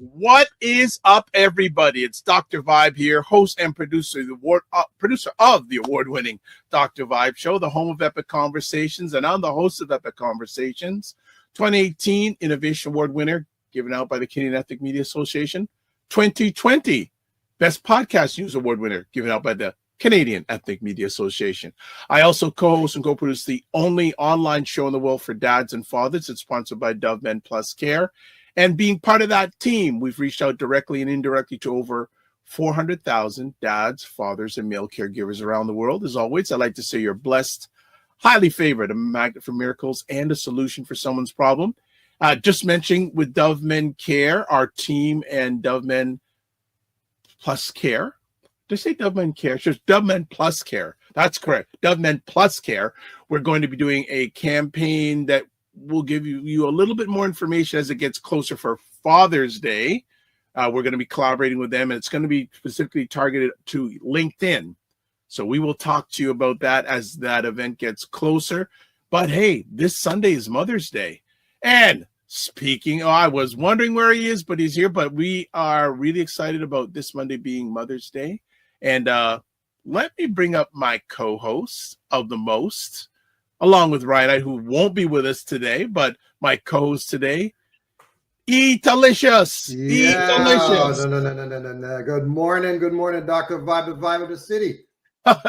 What is up, everybody? It's Dr. Vibe here, host and producer of the award-winning Dr. Vibe Show, the home of Epic Conversations, and I'm the host of Epic Conversations. 2018 Innovation Award winner, given out by the Canadian Ethnic Media Association. 2020 Best Podcast News Award winner, given out by the Canadian Ethnic Media Association. I also co-host and co-produce the only online show in the world for dads and fathers. It's sponsored by Dove Men Plus Care. And being part of that team, we've reached out directly and indirectly to over 400,000 dads, fathers, and male caregivers around the world. As always, I'd like to say you're blessed, highly favored, a magnet for miracles, and a solution for someone's problem. Just mentioning with Dove Men Care, our team and Dove Men Plus Care. Did I say Dove Men Care? It's just Dove Men Plus Care. That's correct. Dove Men Plus Care. We're going to be doing a campaign that will give you a little bit more information as it gets closer for Father's Day. We're going to be collaborating with them, and it's going to be specifically targeted to LinkedIn. So we will talk to you about that as that event gets closer. But hey, this Sunday is Mother's Day. And speaking, I was wondering where he is, but he's here. But we are really excited about this Monday being Mother's Day. And let me bring up my co-host of the most, along with Ryan, who won't be with us today, but my co-host today, Eatalicious. Yeah. Eatalicious. No. Good morning, Dr. Vibe, the vibe of the city.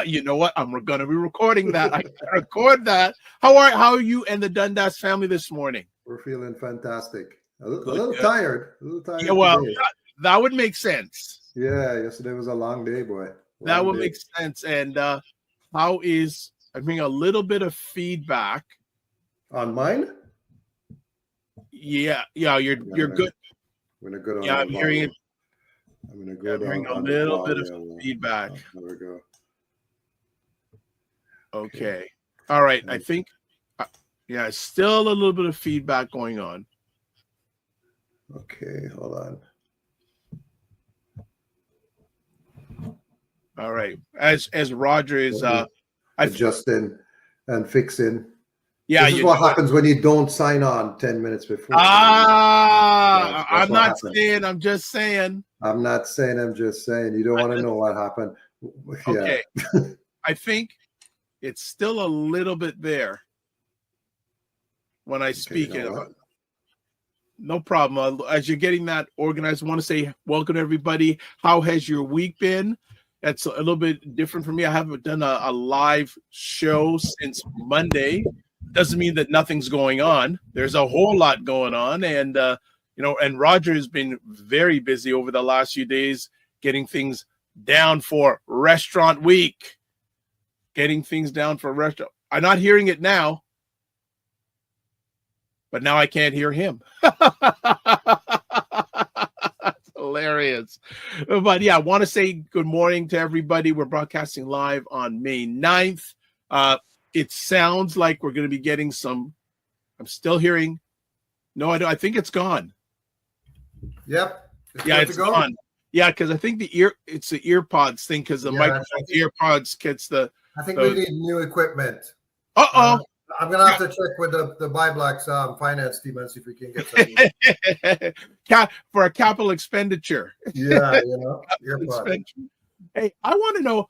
You know what? I'm going to be recording that. I can record that. How are you and the Dundas family this morning? We're feeling fantastic. A little tired. Yeah, well, that would make sense. Yeah, yesterday was a long day, boy. That would make sense. And how is... I bring a little bit of feedback on mine. Yeah, you're good. I'm gonna go on. Yeah, I'm hearing it. I'm gonna go down a little bit of feedback. There we go. Okay. All right. I think. Still a little bit of feedback going on. Okay, hold on. All right. As Roger is adjusting and fixing. Yeah, this is what happens when you don't sign on 10 minutes before. I'm not saying. I'm just saying. I'm not saying. I'm just saying. You don't want to know what happened. Okay. I think it's still a little bit there when I speak. No problem. As you're getting that organized, I want to say welcome to everybody. How has your week been? That's a little bit different for me. I haven't done a live show since Monday. Doesn't mean that nothing's going on. There's a whole lot going on. And, and Roger has been very busy over the last few days getting things down for Restaurant Week. I'm not hearing it now, but now I can't hear him. Hilarious. But yeah, I want to say good morning to everybody. We're broadcasting live on May 9th. It sounds like we're going to be getting some. I'm still hearing. No, I think it's gone. Yep. It's gone. Yeah, because I think it's the earpods thing, because the microphone earpods gets the. I think we need new equipment. I'm gonna have to check with the Biblax finance team and see if we can get something for a capital expenditure. Yeah, Hey, I want to know.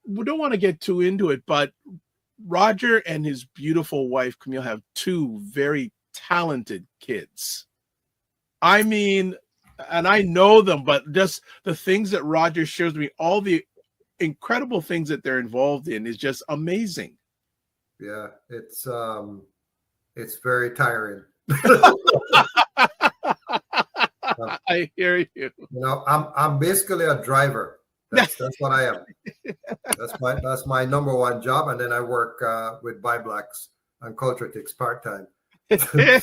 We don't want to get too into it, but Roger and his beautiful wife Camille have two very talented kids. I mean, and I know them, but just the things that Roger shares with me, all the incredible things that they're involved in, is just amazing. Yeah, it's very tiring. I hear you. I'm basically a driver. That's what I am. That's my number one job, and then I work with Biblax and Culturetics part-time. Yeah.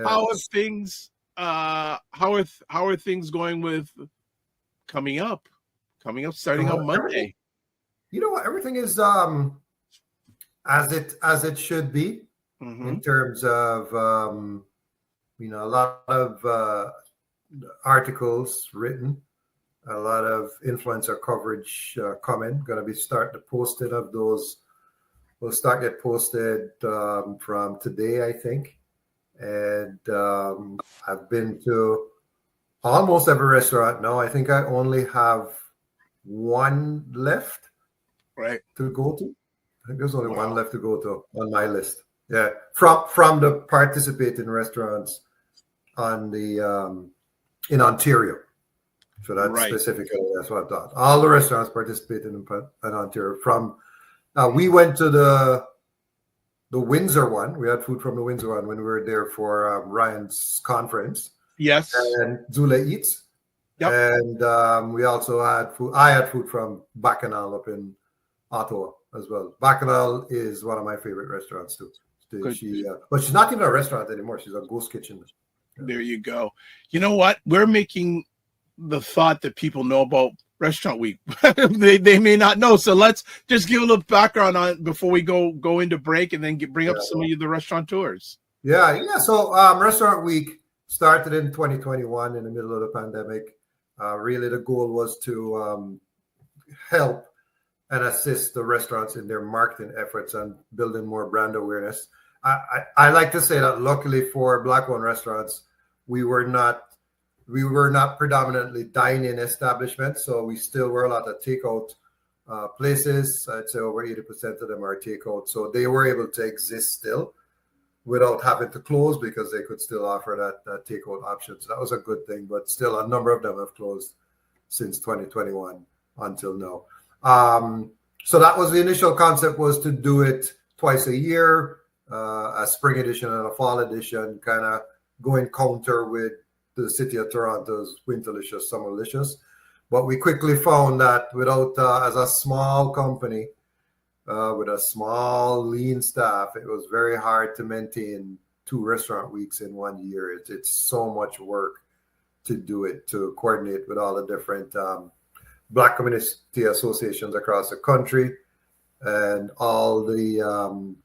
How are things? How are things going with coming up, starting on Monday? You know what? Everything is as it should be, in terms of a lot of articles written, a lot of influencer coverage coming. Going to be starting to post it of those. Will start get posted from today, I think. and I've been to almost every restaurant now. I think I only have one left to go to. I think there's only one left to go to on my list. Yeah, from the participating restaurants on the in Ontario. So that's specifically, that's what I thought. All the restaurants participating in Ontario. From we went to the Windsor one. We had food from the Windsor one when we were there for Ryan's conference. Yes. And Zula Eats. Yep. And we also had food. I had food from Bacchanal up in Ottawa as well. Bacchanal is one of my favorite restaurants too. But she's not even a restaurant anymore. She's a ghost kitchen. There you go. You know what? We're making the thought that people know about Restaurant Week. they may not know. So let's just give a little background on it before we go into break, and then bring up some of the restaurateurs. Yeah. So Restaurant Week started in 2021 in the middle of the pandemic. Really, the goal was to help and assist the restaurants in their marketing efforts and building more brand awareness. I like to say that luckily for Black-owned restaurants, we were not predominantly dine-in establishments, so we still were a lot of takeout places. I'd say over 80% of them are takeout, so they were able to exist still without having to close because they could still offer that takeout option. So that was a good thing, but still a number of them have closed since 2021 until now. So that was the initial concept, was to do it twice a year, a spring edition and a fall edition, kind of going counter with the city of Toronto's Winterlicious, Summerlicious. But we quickly found that without, as a small company, with a small, lean staff, it was very hard to maintain 2 restaurant weeks in 1 year. It's so much work to do it, to coordinate with all the different Black community associations across the country and all the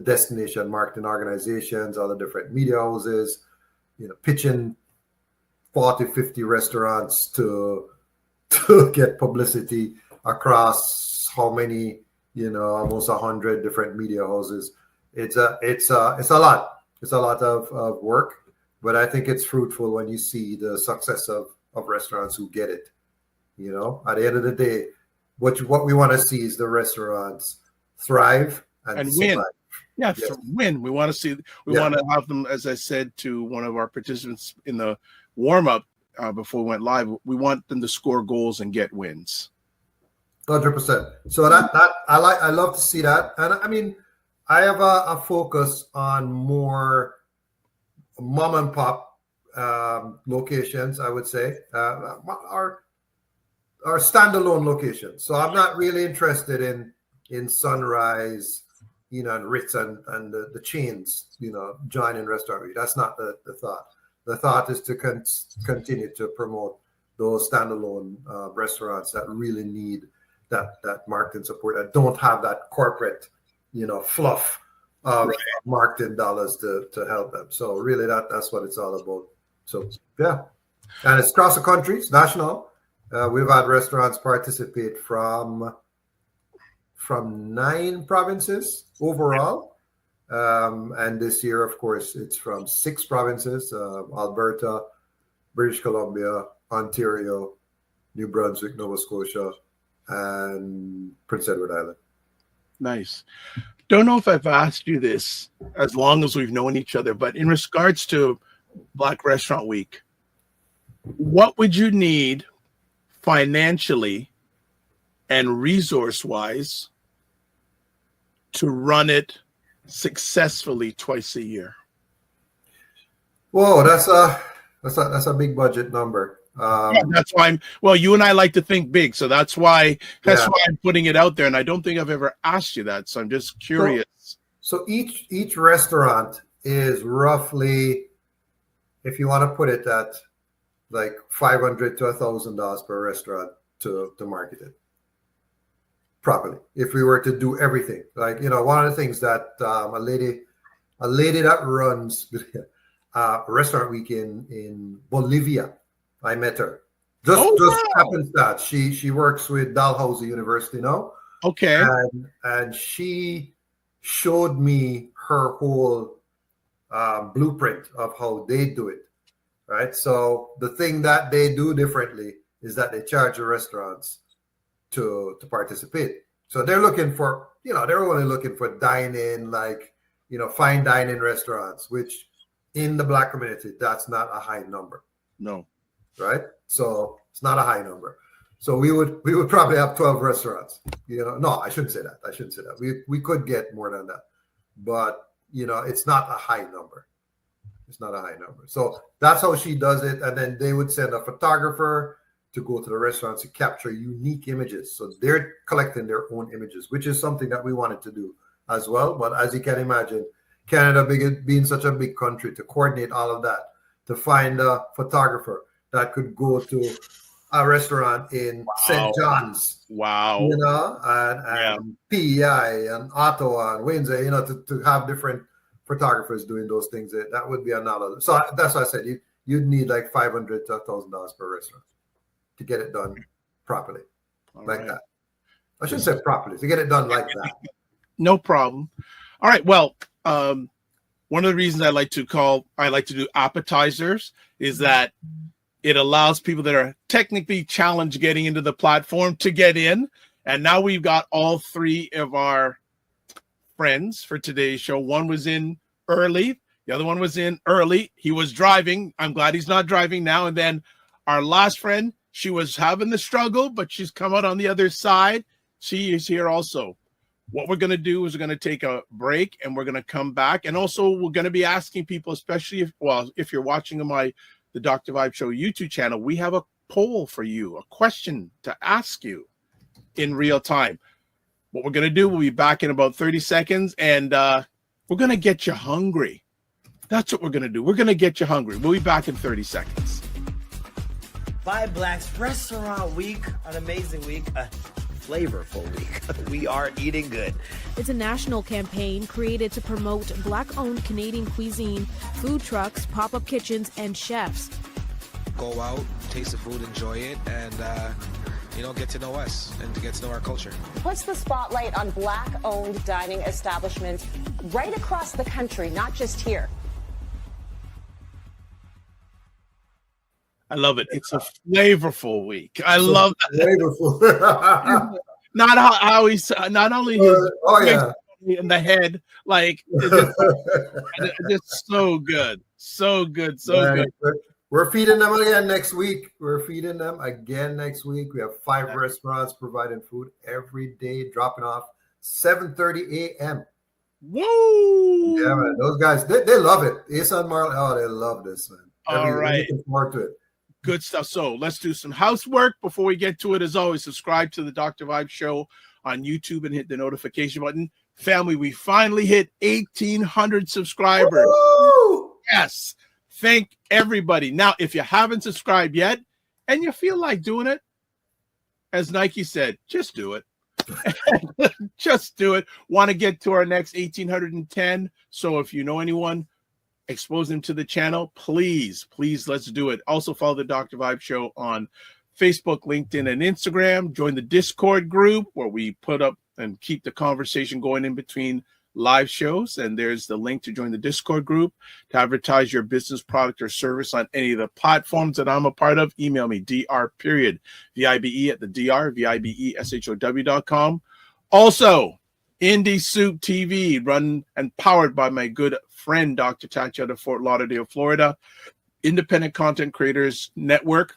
destination marketing organizations, all the different media houses, pitching 40, 50 restaurants to get publicity across how many, almost 100 different media houses. It's a lot. It's a lot of work, but I think it's fruitful when you see the success of restaurants who get it. At the end of the day, what we want to see is the restaurants thrive and win. Yes. Win. We want to see. We want to have them, as I said to one of our participants in the warm up before we went live. We want them to score goals and get wins. 100%. So that I love to see that, and I mean, I have a focus on more mom and pop locations. I would say our standalone locations. So I'm not really interested in Sunrise, and Ritz and the chains, joining Restaurant Week. That's not the thought. The thought is to continue to promote those standalone restaurants that really need that marketing support, that don't have that corporate, fluff of marketing dollars to help them. So really that's what it's all about. So yeah, and it's across the country, it's national. We've had restaurants participate from 9 provinces overall. And this year, of course, it's from 6 provinces: Alberta, British Columbia, Ontario, New Brunswick, Nova Scotia, and Prince Edward Island. Nice. Don't know if I've asked you this as long as we've known each other, but in regards to Black Restaurant Week, what would you need financially and resource-wise to run it successfully twice a year? Whoa, that's a big budget number. That's why you and I like to think big, so that's why I'm putting it out there, and I don't think I've ever asked you that, so I'm just curious. So each restaurant is roughly, if you want to put it at like $500 to $1,000 per restaurant to market it properly. If we were to do everything, like, one of the things that a lady that runs Restaurant Week in Bolivia, I met her. Just happens that she works with Dalhousie University now. Okay. And she showed me her whole blueprint of how they do it, right? So the thing that they do differently is that they charge the restaurants to participate. So they're looking for, they're only looking for dine-in, like, fine dining restaurants, which in the Black community, that's not a high number. No. Right? So it's not a high number. So we would probably have 12 restaurants. No, I shouldn't say that. We could get more than that. But, it's not a high number. It's not a high number. So that's how she does it. And then they would send a photographer to go to the restaurants to capture unique images. So they're collecting their own images, which is something that we wanted to do as well. But as you can imagine, Canada being such a big country, to coordinate all of that, to find a photographer that could go to a restaurant in St. John's. Wow. And PEI and Ottawa and Windsor, to have different photographers doing those things. That would be another. So that's why I said you'd need like $500 to $1,000 per restaurant to get it done properly, that. I shouldn't say properly, to get it done like that. No problem. All right. Well, one of the reasons I like to do appetizers is that it allows people that are technically challenged getting into the platform to get in. And now we've got all three of our friends for today's show. One was in early. The other one was in early. He was driving. I'm glad he's not driving now. And then our last friend, she was having the struggle, but she's come out on the other side. She is here also. What we're going to do is we're going to take a break and we're going to come back. And also we're going to be asking people, especially if you're watching the Dr. Vibe Show YouTube channel, we have a poll for you, a question to ask you in real time. What we're going to do, we'll be back in about 30 seconds and we're going to get you hungry. That's what we're going to do. We're going to get you hungry. We'll be back in 30 seconds. Vibe Black's Restaurant Week, an amazing week, a flavorful week. We are eating good. It's a national campaign created to promote Black-owned Canadian cuisine, food trucks, pop-up kitchens, and chefs. Go out, taste the food, enjoy it, and get to know us and to get to know our culture. Puts the spotlight on Black-owned dining establishments right across the country, not just here. I love it. It's a flavorful week. I love that. Flavorful. Not how he's not only his in the head, like it's just so good, so good. We're feeding them again next week. We have 5 restaurants providing food every day, dropping off 7:30 a.m. Whoa! Yeah, man. Those guys, they love it. Asa and Marlon, they love this, man. All right. Looking forward to it. Good stuff. So let's do some housework before we get to it. As always, subscribe to the Dr. Vibe Show on YouTube and hit the notification button. Family, we finally hit 1,800 subscribers. Woo! Yes. Thank everybody. Now, if you haven't subscribed yet and you feel like doing it, as Nike said, just do it. Just do it. Want to get to our next 1,810. So if you know anyone, expose them to the channel, please let's do it. Also follow the Dr. Vibe Show on Facebook, LinkedIn, and Instagram. Join the Discord group where we put up and keep the conversation going in between live shows, and there's the link to join the Discord group. To advertise your business, product, or service on any of the platforms that I'm a part of, email me dr.vibe@thedr.com. Also, Indie Soup TV, run and powered by my good friend, Dr. Tachi, out of Fort Lauderdale, Florida. Independent Content Creators Network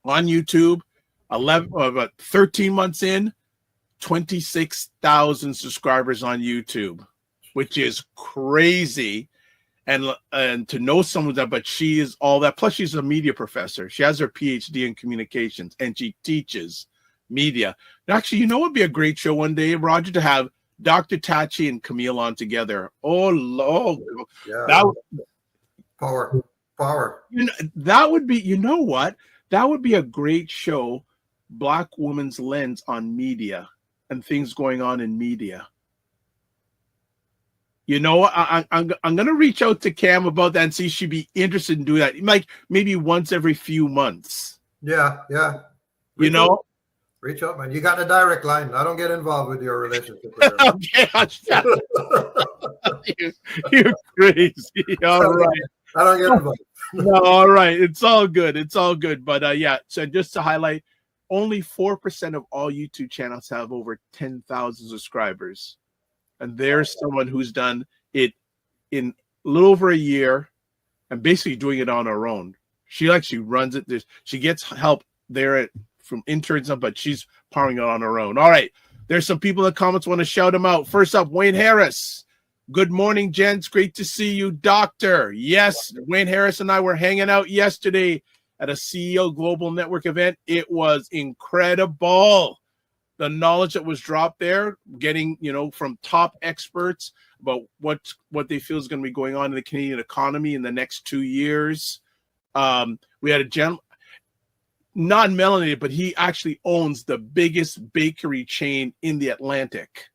on YouTube. 13 months in, 26,000 subscribers on YouTube, which is crazy. And to know someone that, but she is all that. Plus, she's a media professor. She has her PhD in communications, and she teaches media. Actually, you know what would be a great show one day, Roger, to have Dr. Tachi and Camille on together. Oh, Lord. Yeah. That Power. that would be, you know what? That would be a great show, Black Woman's Lens on media and things going on in media. You know, I'm going to reach out to Cam about that and see if she'd be interested in doing that. Like maybe once every few months. Yeah. You know? Reach out, man. You got the direct line. I don't get involved with your relationship. Okay, you're crazy. All right. I don't get involved. No, all right. It's all good. It's all good. But yeah, so just to highlight, only 4% of all YouTube channels have over 10,000 subscribers. And there's someone who's done it in a little over a year and basically doing it on her own. She actually runs it. She gets help there from interns, but she's powering it on her own. All right. There's some people in the comments want to shout them out. First up, Wayne Harris. Good morning, gents. Great to see you, Doctor. Yes, Wayne Harris and I were hanging out yesterday at a CEO Global Network event. It was incredible. The knowledge that was dropped there, getting, from top experts about what they feel is going to be going on in the Canadian economy in the next 2 years. We had a gentleman, not melanated, but he actually owns the biggest bakery chain in the Atlantic.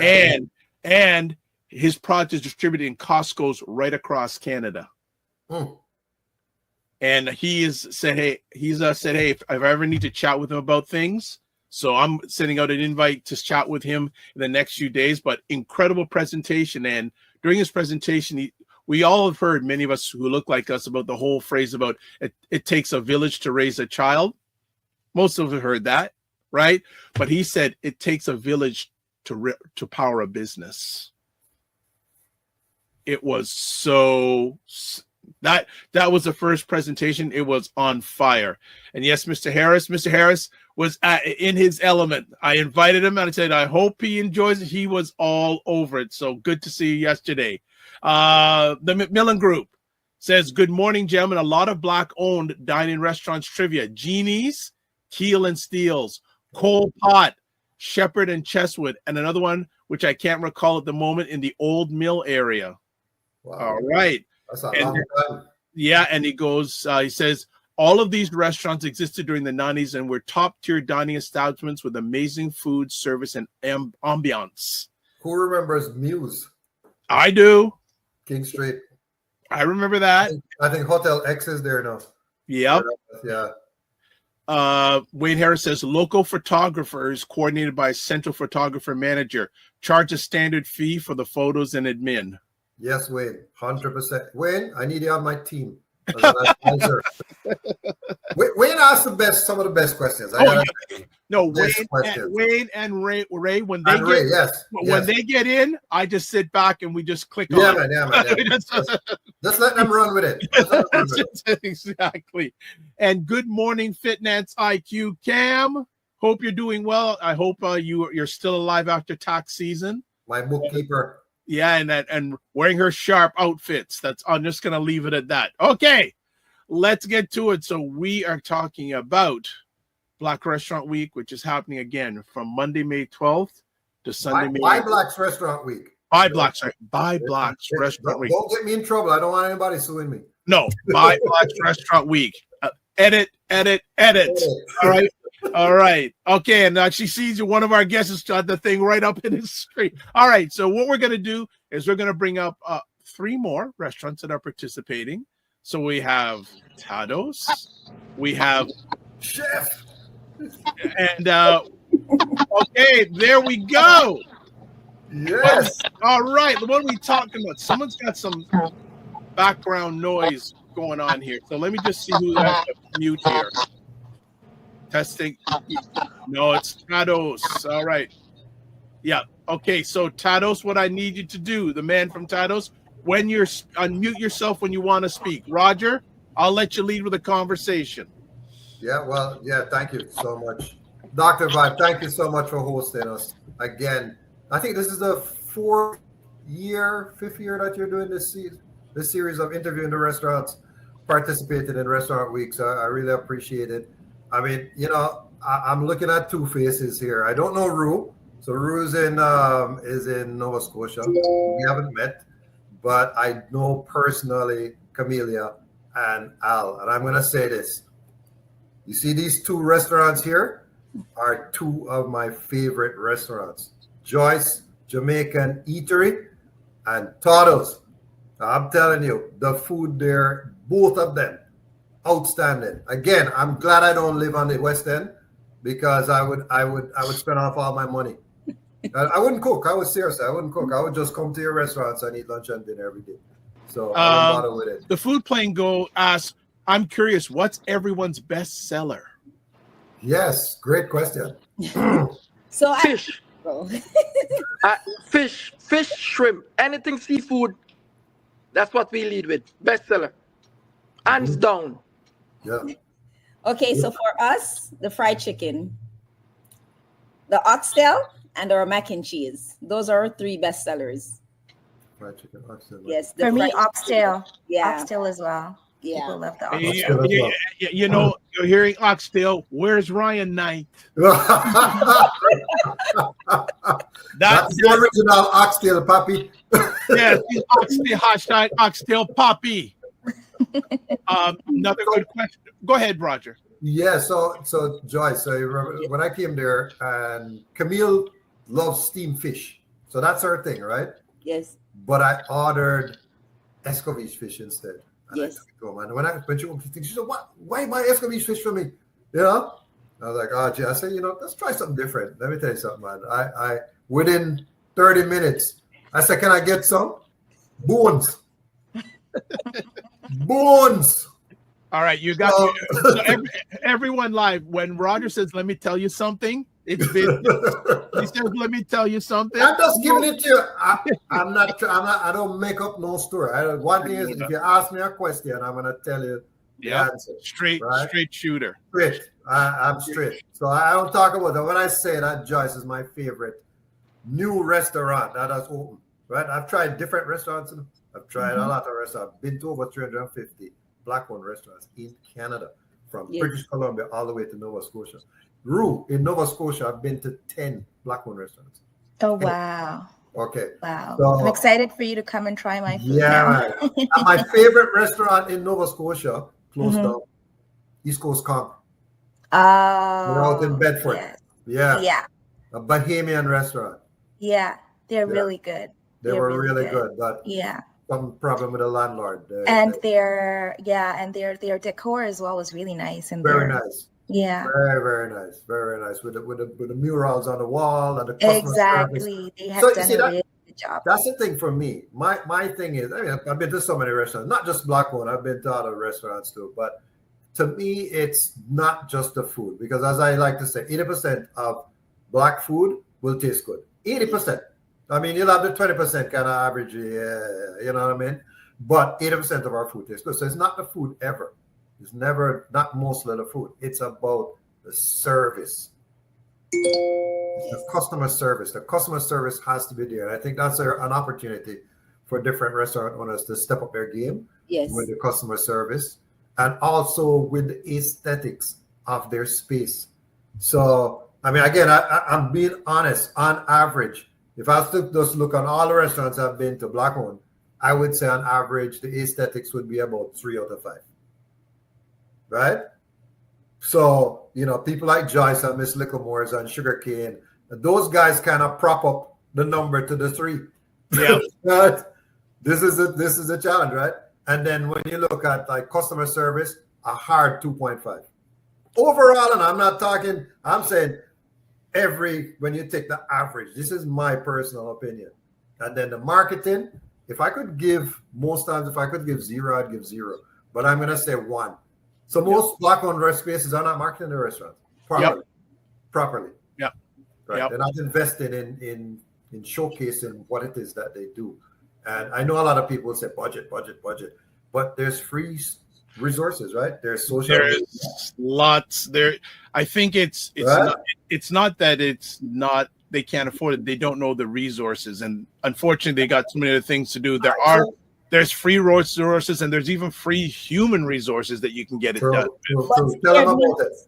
And his product is distributed in Costco's right across Canada. And he's said, hey, if I ever need to chat with him about things. So I'm sending out an invite to chat with him in the next few days, but incredible presentation. And during his presentation, we all have heard, many of us who look like us, about the whole phrase about it takes a village to raise a child. Most of us have heard that, right? But he said it takes a village to power a business. It was that was the first presentation. It was on fire. And yes, Mr. Harris was in his element. I invited him and I said, I hope he enjoys it. He was all over it. So good to see you yesterday. The McMillan Group says, good morning, gentlemen. A lot of Black-owned dining restaurants trivia. Jeannie's, Keel and Steele's, Cole Pot, Shepherd and Chesswood, and another one, which I can't recall at the moment, in the Old Mill area. Wow. All right. That's a long time. Yeah, and he goes, he says, all of these restaurants existed during the 90s and were top-tier dining establishments with amazing food, service, and ambiance. Who remembers Muse? I do. King Street. I remember that. I think Hotel X is there now. Yep. Yeah. Wayne Harris says, local photographers coordinated by a central photographer manager charge a standard fee for the photos and admin. Yes, Wayne, 100%. Wayne, I need you on my team. Wayne asked some of the best questions. Wayne and Ray, when they get in, I just sit back and we just click on. Man. Just let them run with it. Exactly. And good morning, Fitness IQ Cam. Hope you're doing well. I hope you're still alive after tax season. My bookkeeper. Yeah, and wearing her sharp outfits. I'm just going to leave it at that. Okay, let's get to it. So we are talking about Black Restaurant Week, which is happening again from Monday, May 12th to Sunday, May 18th. Buy Blacks Restaurant Week. Buy Blacks Restaurant Week. Don't get me in trouble. I don't want anybody suing me. No, Buy Blacks Restaurant Week. Edit. All right. Okay. And she sees one of our guests has got the thing right up in his screen. All right. So what we're going to do is we're going to bring up 3 more restaurants that are participating. So we have Tados. We have Chef. And okay, there we go. Yes. All right. What are we talking about? Someone's got some background noise going on here. So let me just see who has to mute here. Testing. No, it's Tados. All right. Yeah. Okay. So Tados, what I need you to do, the man from Tados, when you're unmute yourself when you want to speak. Roger, I'll let you lead with a conversation. Yeah. Well. Yeah. Thank you so much, Dr. Vibe. Thank you so much for hosting us again. I think this is the 5th year that you're doing this series of interviewing the restaurants, participating in Restaurant Week. So I really appreciate it. I mean, I'm looking at 2 faces here. I don't know Rue. So Rue is in Nova Scotia. We haven't met, but I know personally Camellia and Al. And I'm going to say this. You see these 2 restaurants here are 2 of my favorite restaurants. Joyce Jamaican Eatery and Tados. I'm telling you, the food there, both of them, outstanding. Again, I'm glad I don't live on the West End because I would spend off all my money. I wouldn't cook. I wouldn't cook. I would just come to your restaurants and eat lunch and dinner every day. So I wouldn't bother with it. The Food Plane Go asks, I'm curious, what's everyone's best seller? Yes, great question. So Fish. Fish, shrimp, anything seafood. That's what we lead with. Bestseller. Hands down. Yeah. Okay, so for us, the fried chicken, the oxtail, and our mac and cheese. Those are our 3 best sellers. Fried chicken, oxtail. Yes. For me, oxtail. Yeah. Oxtail as well. Yeah. People love the oxtail. You know, you're hearing oxtail. Where's Ryan Knight? That's the original oxtail, Papi. Yes, oxtail, hashtag oxtail poppy. Another good question. Go ahead, Roger. Yeah, so Joyce, so you remember when I came there, and Camille loves steamed fish. So that's her thing, right? Yes. But I ordered escovitch fish instead. And Yes. I took it home. And when she said, "What? Why buy escovitch fish for me?" You know? I was like, "Oh, gee." I said, let's try something different. Let me tell you something, man. I within 30 minutes, I said, "Can I get some bones?" Bones. All right, you got everyone live. When Roger says, "Let me tell you something," it's business. He says, "Let me tell you something." I'm just giving it to you. I'm not. I don't make up no story. One thing is, if you ask me a question, I'm gonna tell you the answer. Straight shooter. Straight. I'm straight. So I don't talk about that. When I say that Joyce is my favorite new restaurant that has opened, right? I've tried different restaurants. I've tried a lot of restaurants. I've been to over 350 Black-owned restaurants in Canada, from British Columbia all the way to Nova Scotia. In Nova Scotia, I've been to 10 Black-owned restaurants. Oh, wow. Okay. Wow. So, I'm excited for you to come and try my food. Yeah. Right. My favorite restaurant in Nova Scotia closed down. East Coast Conk. Oh. We're out in Bedford. Yes. Yeah. Yeah. A Bahamian restaurant. Yeah. They're really good. They were really good, but some problem with the landlord. Their decor as well was really nice and very nice. Yeah. Very, very nice. Very nice. With the murals on the wall and the customer service. They have done a really good job. That's the thing for me. My thing is, I've been to so many restaurants, not just Black-owned. I've been to other restaurants too. But to me, it's not just the food, because as I like to say, 80% of Black food will taste good. 80%. I mean, you'll have the 20% kind of average, you know what I mean? But 80% of our food tastes good. So it's not the food ever. It's never, not mostly the food. It's about the service. It's the customer service. The customer service has to be there. And I think that's an opportunity for different restaurant owners to step up their game with the customer service, and also with the aesthetics of their space. So, I mean, again, I'm being honest. On average, if I was to just look on all the restaurants I've been to Black-owned, I would say on average, the aesthetics would be about 3 out of 5. Right? So, people like Joyce and Miss Licklemore's and Sugarcane, those guys kind of prop up the number to the 3. Yeah. Right? This is a challenge, right? And then when you look at like customer service, a hard 2.5. Overall, and I'm saying when you take the average, this is my personal opinion. And then the marketing, if I could give 0, I'd give 0. But I'm going to say 1. So most Black-owned spaces are not marketing their restaurants properly. Yep. Right. Yep. They're not invested in showcasing what it is that they do. And I know a lot of people say budget, but there's free resources, right? There's social. There's lots there. I think it's not that they can't afford it. They don't know the resources, and unfortunately, they got too many other things to do. There's free resources, and there's even free human resources that you can get it done.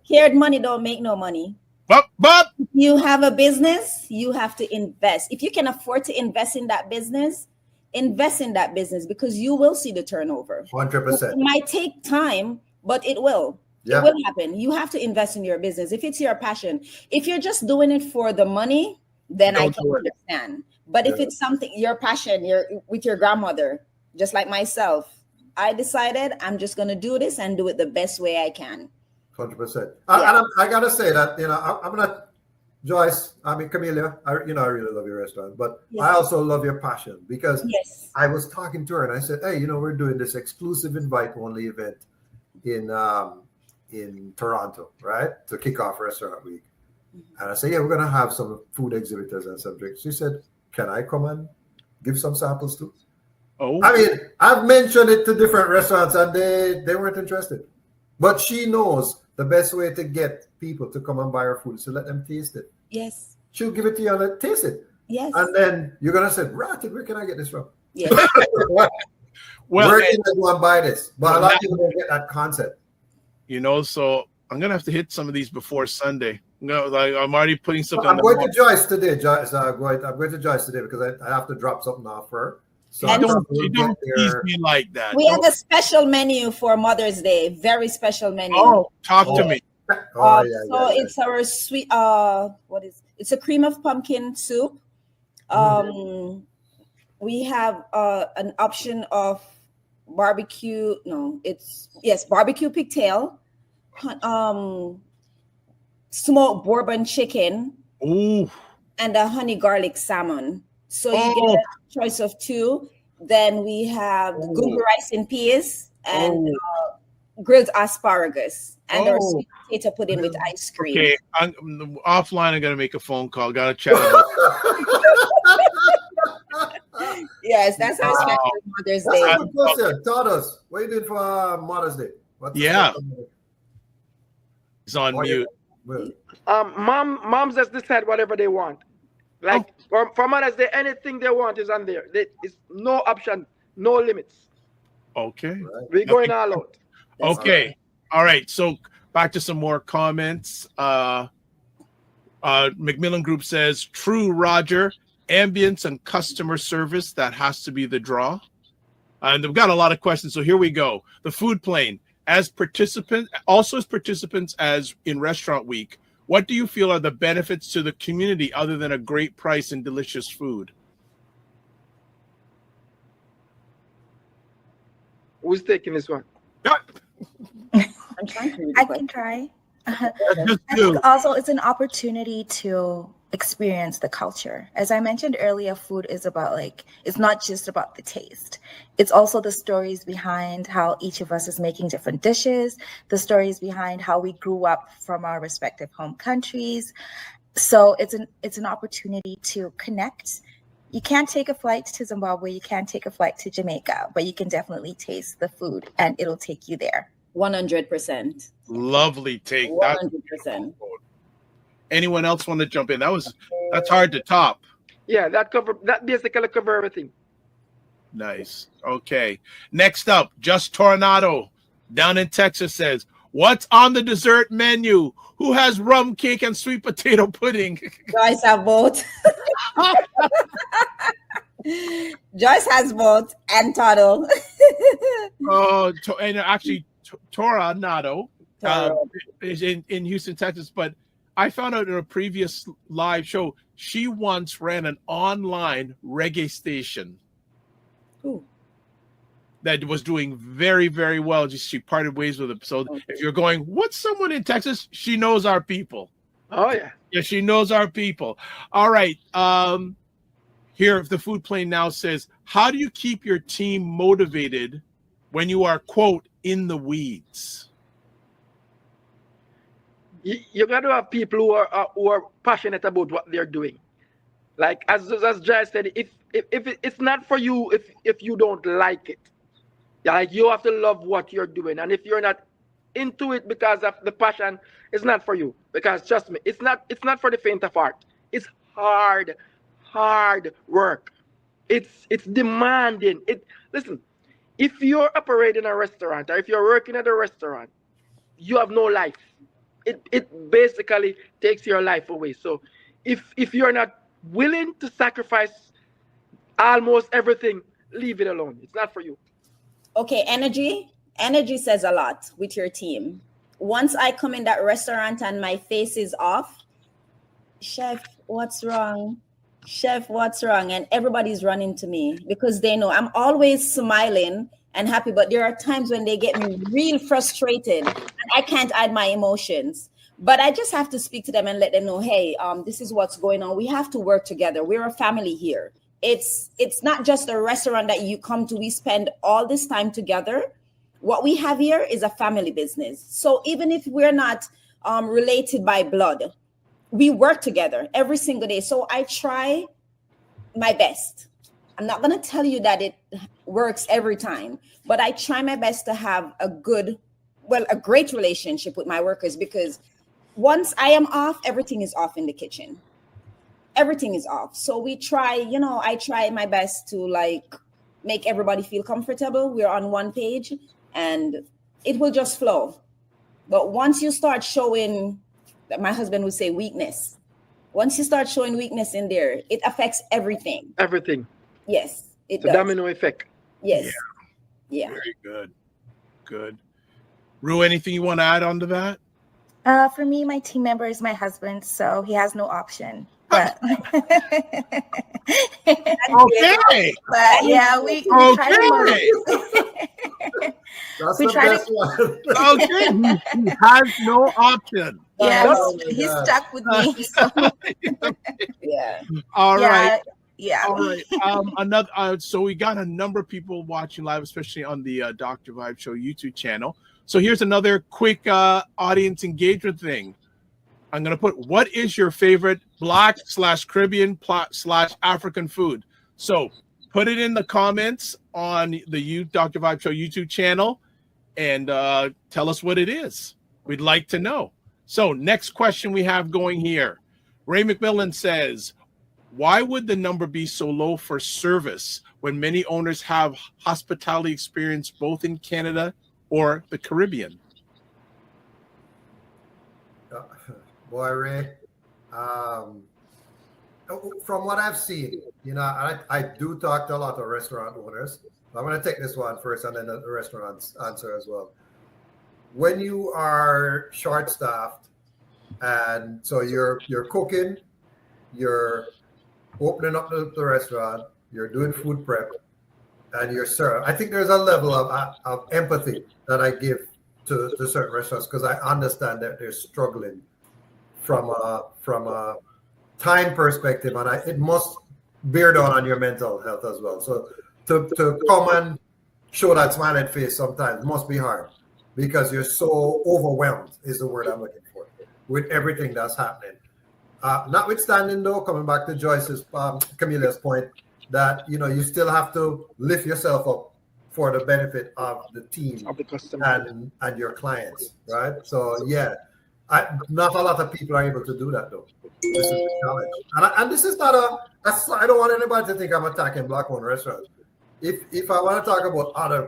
Scared money don't make no money. But you have a business, you have to invest. If you can afford to invest in that business, because you will see the turnover. 100%. It might take time, but it will. Yeah. It will happen. You have to invest in your business if it's your passion. If you're just doing it for the money, then I can understand. But if it's something, your passion, you're with your grandmother, just like myself, I decided I'm just going to do this and do it the best way I can. 100%. Yeah. And I gotta say that I'm not Joyce. I mean Camelia. I really love your restaurant, but Yes. I also love your passion because Yes. I was talking to her and I said, hey, we're doing this exclusive invite only event in Toronto, right, to kick off Restaurant Week. And I said, yeah, we're gonna have some food exhibitors and some drinks. She said, can I come and give some samples too? Oh, I mean, I've mentioned it to different restaurants and they weren't interested. But she knows the best way to get people to come and buy her food is to let them taste it. Yes. She'll give it to you and let taste it. Yes. And then you're gonna say, Ratted, where can I get this from? Yes. Well, where can I go and buy this? But a lot of people don't get that concept. So I'm gonna have to hit some of these before Sunday. I'm already putting something. I'm going to Joyce today. I'm going to Joyce today because I have to drop something off for her. So don't tease me like that. We have a special menu for Mother's Day. Very special menu. Oh, talk to me. It's our sweet. It's a cream of pumpkin soup. We have an option of barbecue. Barbecue pigtail. Smoked bourbon chicken. Ooh. And a honey garlic salmon. So you get a choice of two. Then we have gumbo rice and peas and grilled asparagus and our sweet potato pudding with ice cream. Okay, offline I'm gonna make a phone call. Gotta chat about Yes, that's our special Mother's Day. That's a good question. Tell us, what you did for Mother's Day? It's on mute. Moms just decide whatever they want. Like for Mother's Day, anything they want is on there. It's no option, no limits. Okay. We're going all out. Okay. All right. So back to some more comments. Macmillan Group says, true, Roger. Ambience and customer service, that has to be the draw. And we've got a lot of questions. So here we go. The food plane. As participants as in Restaurant Week, what do you feel are the benefits to the community other than a great price and delicious food? Who's taking this one? I'm trying to. I can try. I think also it's an opportunity to experience the culture. As I mentioned earlier, food is about it's not just about the taste. It's also the stories behind how each of us is making different dishes, the stories behind how we grew up from our respective home countries. So it's an opportunity to connect. You can't take a flight to Zimbabwe, you can't take a flight to Jamaica, but you can definitely taste the food and it'll take you there. 100%. Lovely take. 100%. Anyone else want to jump in? That's hard to top. Yeah, that basically cover everything. Nice. Okay. Next up, Just Tornado down in Texas says, what's on the dessert menu? Who has rum cake and sweet potato pudding? Joyce have both. Joyce has both and Toddle. And actually Tornado is in Houston, Texas, but I found out in a previous live show, she once ran an online reggae station. Ooh. That was doing very, very well. She parted ways with it. So if you're going, what's someone in Texas? She knows our people. Oh, yeah. Yeah, she knows our people. All right. Here, the food plane now says, how do you keep your team motivated when you are, quote, in the weeds? You got to have people who are passionate about what they're doing. Like as Jai said, if it's not for you, if you don't like it, like you have to love what you're doing. And if you're not into it because of the passion, it's not for you. Because trust me, it's not for the faint of heart. It's hard work. It's demanding. Listen, if you're operating a restaurant or if you're working at a restaurant, you have no life. It basically takes your life away. So if you're not willing to sacrifice almost everything, leave it alone. It's not for you. Okay, energy says a lot with your team. Once I come in that restaurant and my face is off, chef, what's wrong? Chef, what's wrong? And everybody's running to me because they know I'm always smiling and happy, but there are times when they get me real frustrated and I can't hide my emotions. But I just have to speak to them and let them know, hey, this is what's going on. We have to work together. We're a family here. It's not just a restaurant that you come to. We spend all this time together. What we have here is a family business. So even if we're not related by blood, we work together every single day. So I try my best. I'm not going to tell you that it works every time, but I try my best to have a great relationship with my workers, because once I am off, everything is off in the kitchen. Everything is off. So we try, I try my best to like make everybody feel comfortable. We're on one page and it will just flow. But once you start showing, my husband would say, weakness. Once you start showing weakness in there, it affects everything. Everything. Yes, it does. Domino effect. Yes. Yeah. Very good. Good. Rue, anything you want to add on to that? For me, my team member is my husband, so he has no option. But okay. But yeah, we try to That's we the try best to. one. Okay. He has no option. Yeah, Oh my he's God. stuck with me. So. Yeah. All right. Yeah. All right. So we got a number of people watching live, especially on the Dr. Vibe Show YouTube channel. So here's another quick audience engagement thing. I'm going to put, what is your favorite Black/Caribbean/African food? So put it in the comments on the Dr. Vibe Show YouTube channel and tell us what it is. We'd like to know. So next question we have going here. Ray McMillan says, why would the number be so low for service when many owners have hospitality experience both in Canada or the Caribbean? Boy, Ray, from what I've seen, I do talk to a lot of restaurant owners. I'm going to take this one first and then the restaurants answer as well. When you are short-staffed, and so you're cooking, you're opening up the restaurant, you're doing food prep, and you're serving. I think there's a level of empathy that I give to certain restaurants, because I understand that they're struggling from a time perspective, and it must bear down on your mental health as well. So to come and show that smiling face sometimes must be hard, because you're so overwhelmed, is the word I'm looking for, with everything that's happening. Notwithstanding, though, coming back to Joyce's, Camilla's point, that you still have to lift yourself up for the benefit of the team, of the customer, and your clients, right? So yeah, not a lot of people are able to do that, though. This is the challenge, and this is not I don't want anybody to think I'm attacking Black-owned restaurants. If I want to talk about other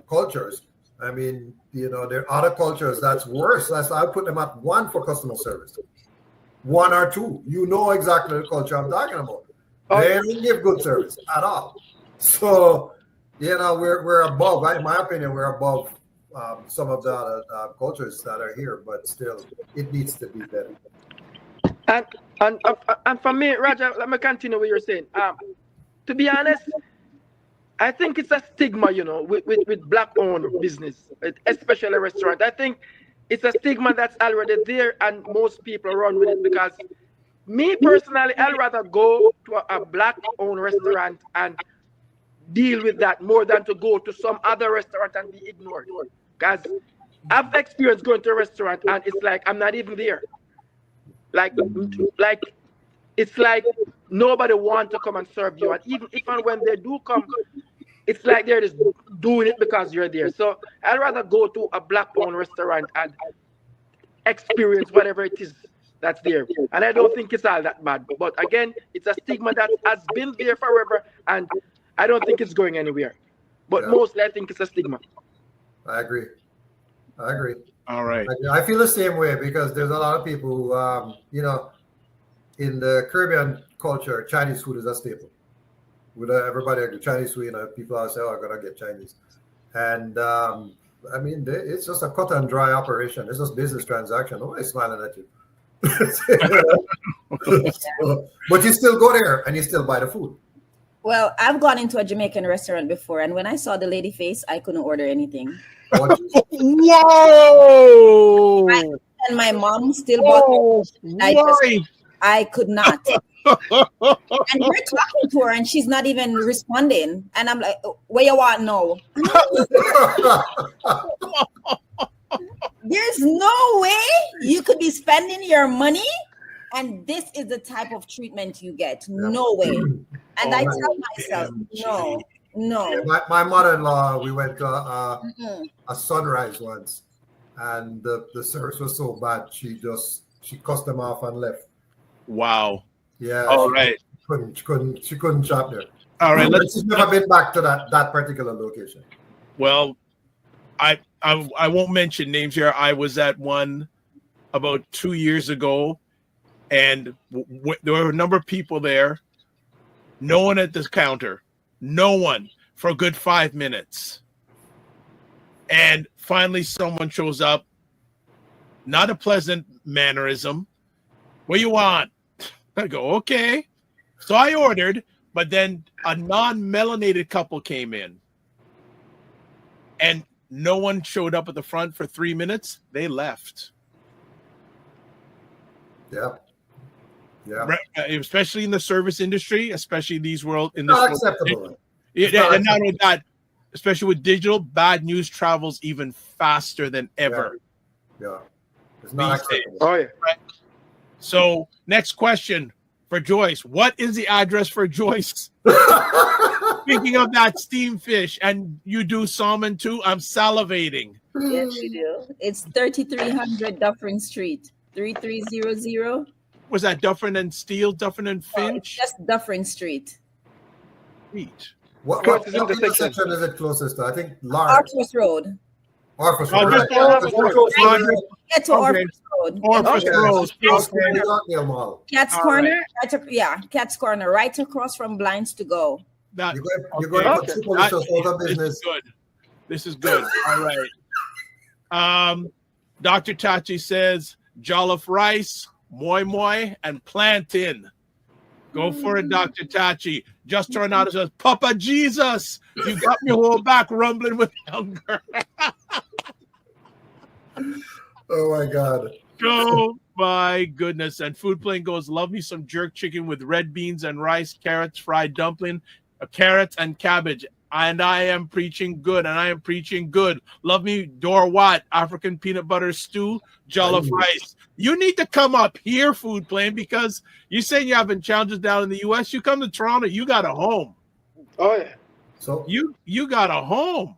cultures, I mean, there are other cultures that's worse. I put them at 1 for customer service, 1 or 2. You know exactly the culture I'm talking about. They don't give good service at all. So, we're above. In my opinion, we're above some of the other cultures that are here, but still, it needs to be better. And for me, Roger, let me continue what you're saying. To be honest, I think it's a stigma, with Black-owned business, especially restaurant. I think it's a stigma that's already there, and most people run with it, because me personally, I'd rather go to a Black-owned restaurant and deal with that more than to go to some other restaurant and be ignored. Because I've experienced going to a restaurant and it's like I'm not even there. Like it's like nobody wants to come and serve you, and even if and when they do come, it's like they're just doing it because you're there. So I'd rather go to a Black-owned restaurant and experience whatever it is that's there. And I don't think it's all that bad. But again, it's a stigma that has been there forever, and I don't think it's going anywhere. But mostly I think it's a stigma. I agree. All right. I feel the same way, because there's a lot of people who, in the Caribbean culture, Chinese food is a staple. With everybody, Chinese food, people always say, "Oh, I gotta get Chinese," and I mean, it's just a cut and dry operation. It's just business transaction. Nobody's smiling at you. But you still go there and you still buy the food. Well, I've gone into a Jamaican restaurant before, and when I saw the lady face, I couldn't order anything. Whoa! And my mom still bought it. I could not. And we're talking to her, and she's not even responding. And I'm like, "Where you want now?" There's no way you could be spending your money, and this is the type of treatment you get. No way. And I tell myself, no. My mother-in-law, we went to a sunrise once, and the service was so bad, she cussed them off and left. Wow. Yeah. All right. She couldn't shop there. All right. She's never been back to that particular location. Well, I won't mention names here. I was at one about 2 years ago, and there were a number of people there. No one at this counter. No one for a good 5 minutes. And finally someone shows up. Not a pleasant mannerism. What you want? I go, okay. So I ordered, but then a non-melanated couple came in. And no one showed up at the front for 3 minutes. They left. Yeah. Yeah. Especially in the service industry, especially in this not acceptable. And not only that, especially with digital, bad news travels even faster than ever. Yeah. It's not acceptable. Oh, yeah. Right. So, next question for Joyce. What is the address for Joyce? Speaking of that steam fish, and you do salmon too, I'm salivating. Yes, we do. It's 3300 Dufferin Street, 3300. Was that Dufferin and Steele, Dufferin and Finch? Just Dufferin Street. Sweet. What intersection is it closest to? I think Orfus Road. Orfus Road. Road. Get to Orfus Road. Orfus Road. Cat's Corner. Cat's Corner. Right across from Blinds to Go. You're going to put super out of business. This is good. All right. Dr. Tachi says jollof rice, moi moi, and plantain. Go for it, Dr. Tachi. Just Tornado says, Papa Jesus, you got me whole back rumbling with hunger. Oh, my God. Oh, my goodness. And Food Plane goes, love me some jerk chicken with red beans and rice, carrots, fried dumpling, carrots, and cabbage. And I am preaching good, Love me Dor Wat, African peanut butter stew, jollof rice. You need to come up here, Food Plane, because you're saying you're having challenges down in the U.S. You come to Toronto, you got a home. Oh, yeah. So you got a home.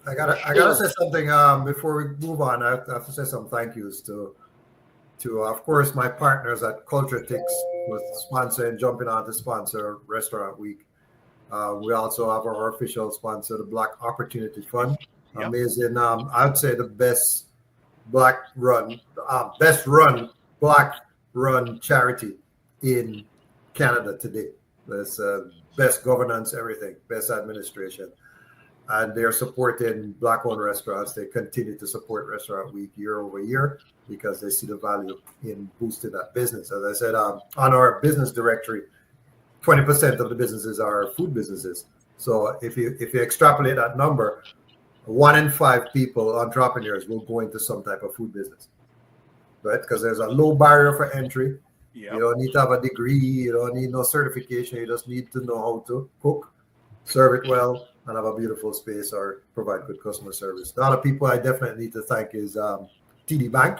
I gotta say something before we move on. I have to say some thank yous to of course my partners at Culture Ticks with sponsoring, jumping on to sponsor Restaurant Week. We also have our official sponsor, the Black Opportunity Fund. Yep. Amazing. I'd say the best black run charity in Canada today. There's best governance, everything, best administration. And they're supporting Black-owned restaurants. They continue to support Restaurant Week year over year because they see the value in boosting that business. As I said, on our business directory, 20% of the businesses are food businesses. So if you extrapolate that number, 1 in 5 people, entrepreneurs, will go into some type of food business, right? Because there's a low barrier for entry. Yep. You don't need to have a degree. You don't need no certification. You just need to know how to cook, serve it well, and have a beautiful space or provide good customer service. The other people I definitely need to thank is TD Bank.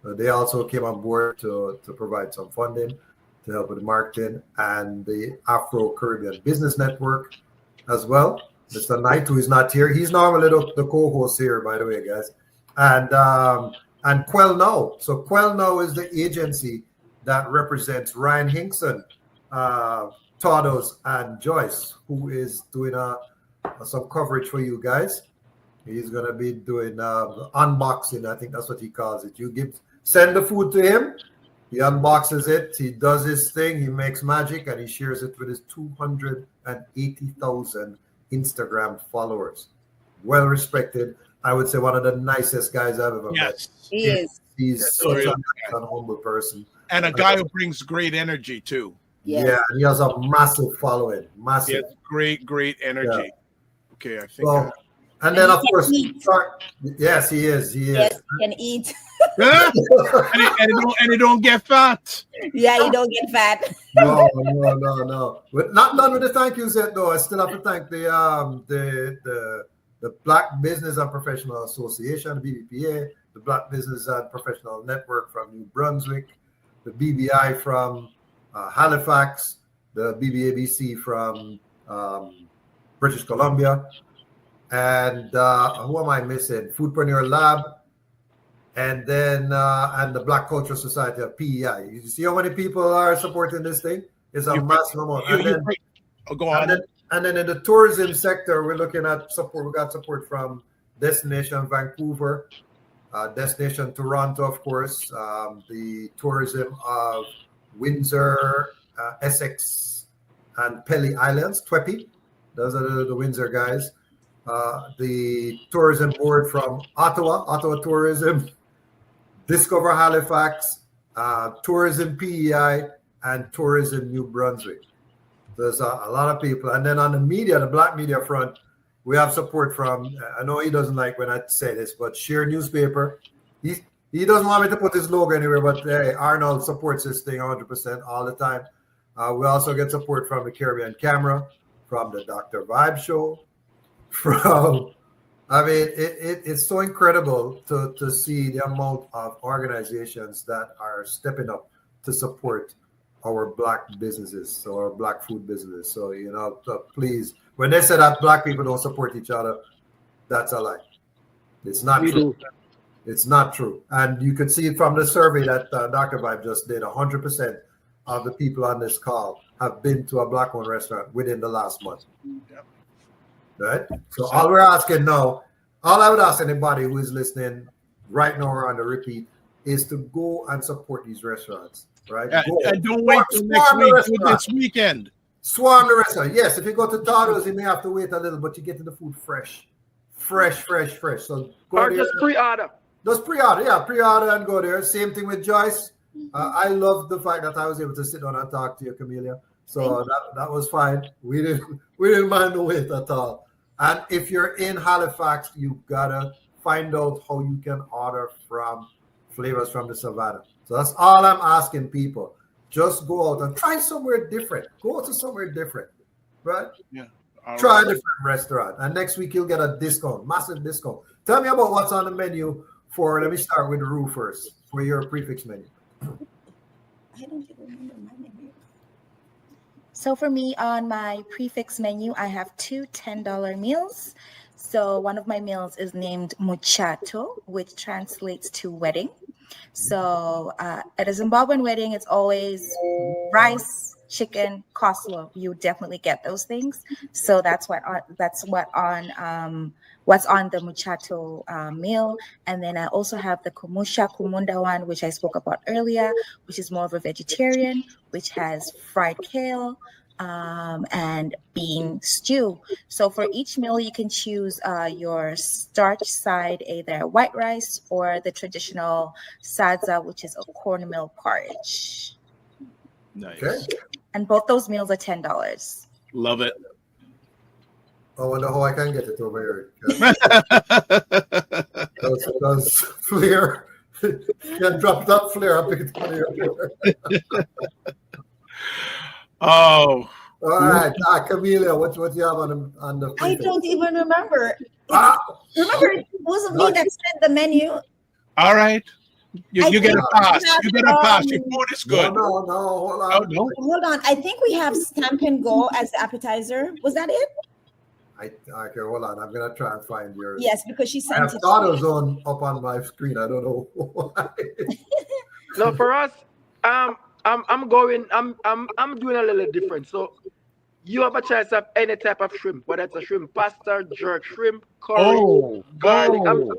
They also came on board to provide some funding to help with marketing, and the Afro-Caribbean Business Network as well. Mr. Knight, who is not here. He's normally the co-host here, by the way, guys. And Quell Now. So Quell Now is the agency that represents Ryan Hinkson, Todos, and Joyce, who is doing some coverage for you guys. He's going to be doing unboxing. I think that's what he calls it. You send the food to him. He unboxes it. He does his thing. He makes magic, and he shares it with his 280,000 Instagram followers. Well respected. I would say one of the nicest guys I've ever met. He is. He's such a nice and humble person. And a guy who brings great energy too. Yeah, and he has a massive following. Massive. Great energy. Yeah. Okay, I think. Well, and then of course, yes, he is. Yes, he can eat. and he don't get fat. Yeah, you don't get fat. No. But not done with the thank yous yet, though. I still have to thank the Black Business and Professional Association, the BBPA, the Black Business and Professional Network from New Brunswick, the BBI from Halifax, the BBABC from British Columbia, and who am I missing? Foodpreneur Lab, and then and the Black Cultural Society of PEI. You see how many people are supporting this thing? It's a massive amount. Go on. And then in the tourism sector, we're looking at support. We got support from Destination Vancouver, Destination Toronto, of course, the tourism of Windsor, Essex, and Pelly Islands, TWEPI. Those are the Windsor guys. The tourism board from Ottawa Tourism, Discover Halifax, Tourism PEI, and Tourism New Brunswick. There's a lot of people. And then on the media, the Black media front, we have support from, I know he doesn't like when I say this, but Share Newspaper. He doesn't want me to put his logo anywhere, but hey, Arnold supports this thing 100% all the time. We also get support from the Caribbean Camera, from the Dr. Vibe Show, from, I mean, it's so incredible to see the amount of organizations that are stepping up to support our Black businesses, so our Black food businesses. So, so please, when they say that Black people don't support each other, that's a lie. It's not true. It's not true. And you could see it from the survey that Dr. Vibe just did. 100% of the people on this call have been to a Black-owned restaurant within the last month. Yep. Right? So all we're asking now, all I would ask anybody who is listening right now or on the repeat is to go and support these restaurants. Right? And don't wait till next week. Do this weekend. Swarm the restaurant. Yes, if you go to Tado's, you may have to wait a little, but you get the food fresh. So go or there. just pre-order. Just pre-order, pre-order and go there. Same thing with Joyce. I love the fact that I was able to sit down and talk to you, Camellia. So that was fine. We didn't mind the wait at all. And if you're in Halifax, you gotta find out how you can order from Flavors from the Savannah. So that's all I'm asking people. Just go out and try somewhere different. Go to somewhere different, right? Yeah. Try a different restaurant. And next week you'll get a discount, massive discount. Tell me about what's on the menu for, let me start with Rue first, for your prefix menu. I don't even remember my menu. So for me, on my prefix menu, I have two $10 meals. So one of my meals is named Muchacho, which translates to wedding. So at a Zimbabwean wedding, it's always rice, chicken, coleslaw. You definitely get those things. So that's what's on the Muchacho meal. And then I also have the Kumunda one, which I spoke about earlier, which is more of a vegetarian, which has fried kale and bean stew. So for each meal, you can choose your starch side, either white rice or the traditional sadza, which is a cornmeal porridge. Nice. Okay. And both those meals are $10. Love it. I wonder how I can get it over here. Because Flair can drop that Flair and pick it up. Oh. All right. Camellia, what do you have on the I don't even remember. Remember, it wasn't me that sent the menu. All right. You get a pass. You get a pass. Your food is good. No, hold on. Oh, no. Hold on. I think we have Stamp and Go as the appetizer. Was that it? Okay, hold on. I'm gonna try and find yours. Yes, because she sent I have it. Tado's up on my screen. I don't know why. No, for us, I'm doing a little different. So you have a choice of any type of shrimp, whether it's a shrimp pasta, jerk shrimp, curry, garlic. I'm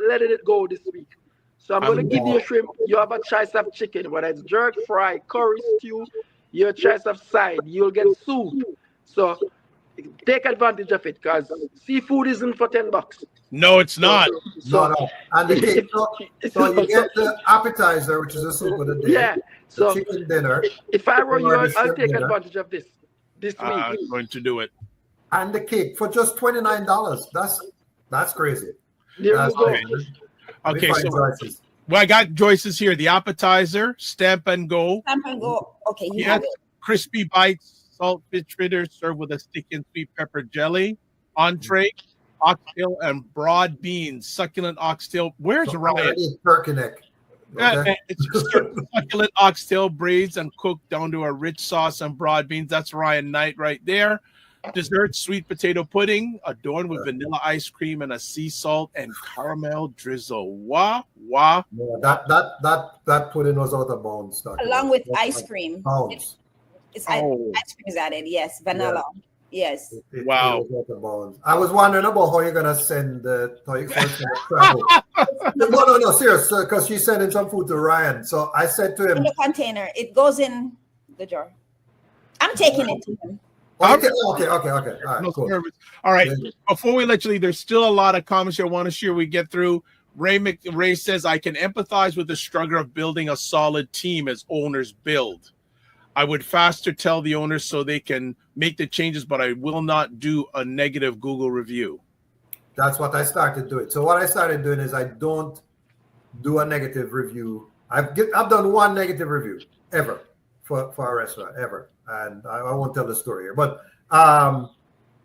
letting it go this week. So I'm gonna give you a shrimp. You have a choice of chicken, whether it's jerk, fry, curry, stew. Your choice of side, you'll get soup. So take advantage of it, because seafood isn't for $10. No, it's not. No. And so you get the appetizer, which is a soup of the day. Yeah. So chicken dinner. If I were you, I'll take dinner. advantage of this week. I'm going to do it. And the cake for just $29. That's crazy. There you go. Okay, so well, I got Joyce's here. The appetizer, Stamp and Go. Stamp and Go. Okay, you Yes, have it. crispy bites, salt fish fritters served with a sticky and sweet pepper jelly. Entree, oxtail and broad beans, succulent oxtail. Where's Ryan? Turkey. Okay. It's succulent oxtail braised and cooked down to a rich sauce and broad beans. That's Ryan Knight right there. Dessert, sweet potato pudding, adorned with vanilla ice cream and a sea salt and caramel drizzle. Wah. Yeah, that pudding was out of bounds. Along with ice cream. It's ice cream is added. Yes, vanilla. Yeah. Yes. Wow. I was wondering about how you're gonna send travel. No, serious, because she's sending some food to Ryan. So I said to him, in the container, it goes in the jar. I'm taking it to him. Okay. All right, cool. All right. Before we let you leave, there's still a lot of comments here I want to share. We get through. Ray says, I can empathize with the struggle of building a solid team as owners build. I would faster tell the owners so they can make the changes, but I will not do a negative Google review. That's what I started doing. So what I started doing is I don't do a negative review. I've done one negative review ever for a restaurant ever, and I won't tell the story here. But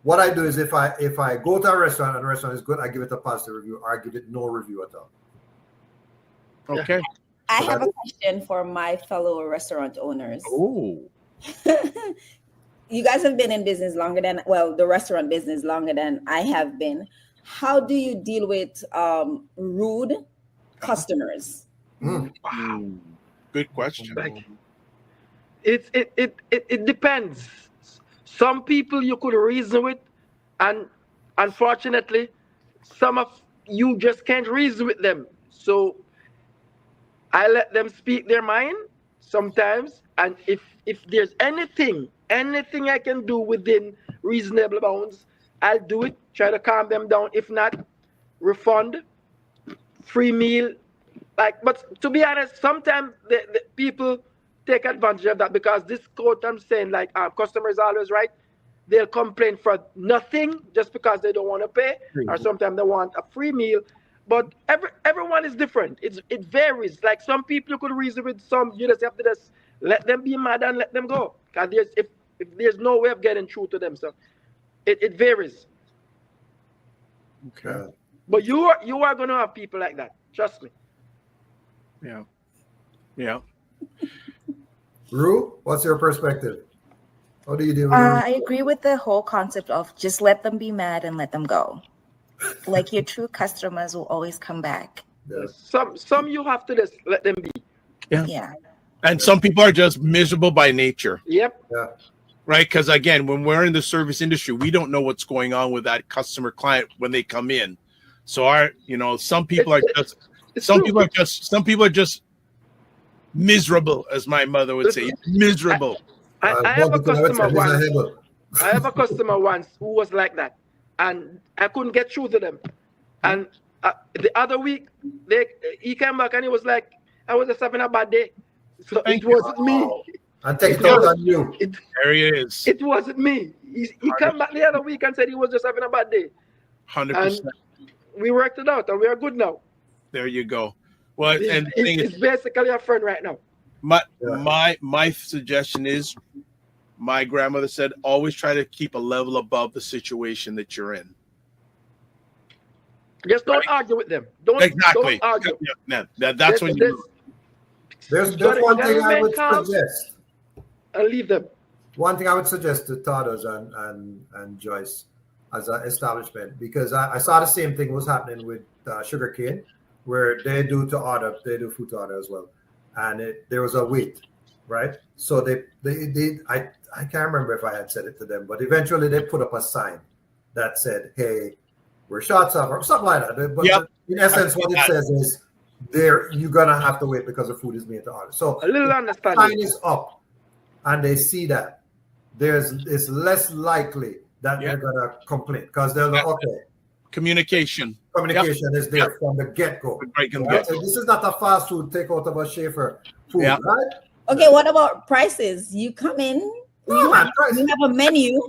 what I do is if I go to a restaurant and the restaurant is good, I give it a positive review, or I give it no review at all. Okay. I have a question for my fellow restaurant owners. Oh. You guys have been in business longer than, the restaurant business longer than I have been. How do you deal with rude customers? Wow. Good question. It depends. Some people you could reason with, and unfortunately, some of you just can't reason with them. So I let them speak their mind sometimes, and if there's anything I can do within reasonable bounds, I'll do it. Try to calm them down. If not, refund, free meal. But to be honest, sometimes the people take advantage of that, because this quote I'm saying, customers are always right. They'll complain for nothing just because they don't want to pay, or sometimes they want a free meal. But everyone is different. It varies. Like some people you could reason with, some you just have to just let them be mad and let them go. Because if there's no way of getting through to them, so it varies. Okay. But you are gonna have people like that. Trust me. Yeah. Rue, what's your perspective? How do you deal with I agree with the whole concept of just let them be mad and let them go. Like your true customers will always come back. Yeah. Some you have to just let them be. Yeah. And some people are just miserable by nature. Yep. Yeah. Right? Because again, when we're in the service industry, we don't know what's going on with that customer client when they come in. So some people are just miserable, as my mother would say. Miserable. I have a customer once. I have a customer once who was like that, and I couldn't get through to them. And the other week, he came back and he was like, "I was just having a bad day." So it wasn't me. And take it out on you. There he is. It wasn't me. He came back the other week and said he was just having a bad day. 100%. We worked it out, and we are good now. There you go. Well, and the thing it's basically a friend right now. My suggestion is, my grandmother said, always try to keep a level above the situation that you're in. Just don't argue with them. Don't argue. Yeah, that's when you. There's one thing I would suggest. And leave them. One thing I would suggest to Todders and Joyce as an establishment, because I saw the same thing was happening with Sugarcane, where they do food to order as well, and there was a wait, right? So they I can't remember if I had said it to them, but eventually they put up a sign that said, "Hey, we're shots off," or something like that. But in essence, what it says is, you're gonna have to wait because the food is made to order. So a little understanding. The sign is up, and they see that it's less likely that they're gonna complain, because they're like, okay. Communication is there from the get-go. Right. So this is not a fast food takeout of a Schaefer food, right? Okay, what about prices? You come in, you have a menu.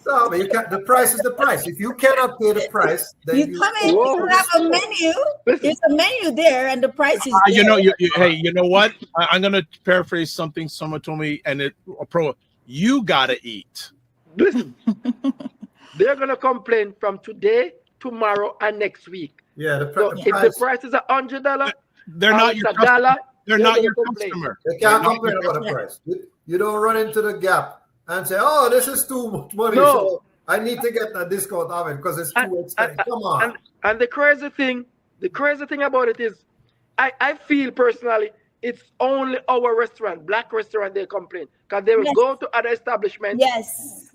No, but you can't, the price is the price. If you cannot pay the price, then you come in, you have a menu. There's a menu there, and the price is there. You know, hey, you know what? I'm gonna paraphrase something someone told me, and you gotta eat. Listen, they're gonna complain from today, tomorrow, and next week. Yeah, if the price is $100, they're not your customer. They're not your customer. They can't complain about the price. You don't run into the Gap and say, "Oh, this is too much money, so I need to get a discount of it because it's too expensive." Come on. And the crazy thing about it is, I feel personally, it's only our restaurant, black restaurant, they complain because they will go to other establishments.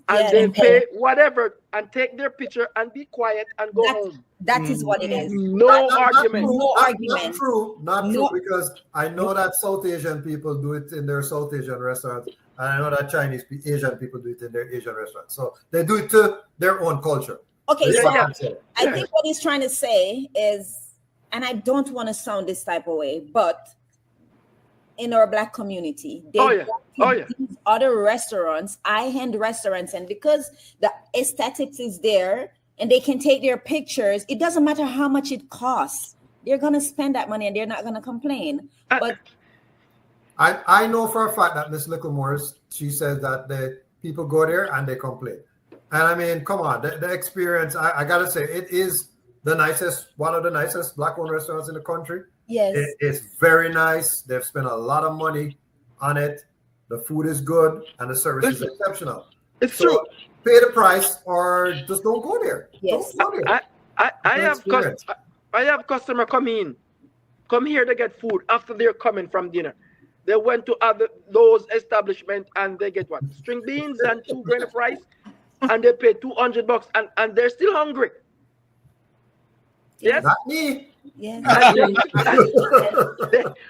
And they pay whatever and take their picture and be quiet and go home. That is what it is. No argument. Not true, because I know that South Asian people do it in their South Asian restaurants, and I know that Chinese Asian people do it in their Asian restaurants. So they do it to their own culture. Okay, so I think what he's trying to say is, and I don't want to sound this type of way, but in our black community, they these other restaurants, high-end restaurants, and because the aesthetics is there and they can take their pictures, it doesn't matter how much it costs. They're gonna spend that money and they're not gonna complain. But I know for a fact that Miss Littlemore, she says that the people go there and they complain. And I mean, come on, the experience, I gotta say, it is one of the nicest black-owned restaurants in the country. Yes. It's very nice. They've spent a lot of money on it. The food is good and the service is exceptional. It's true. Pay the price or just don't go there. Yes. Don't go there. I have customer come here to get food after they're coming from dinner. They went to those establishments and they get what? String beans and 2 grains of rice, and they pay $200 and they're still hungry. Yes. Not me. Yes.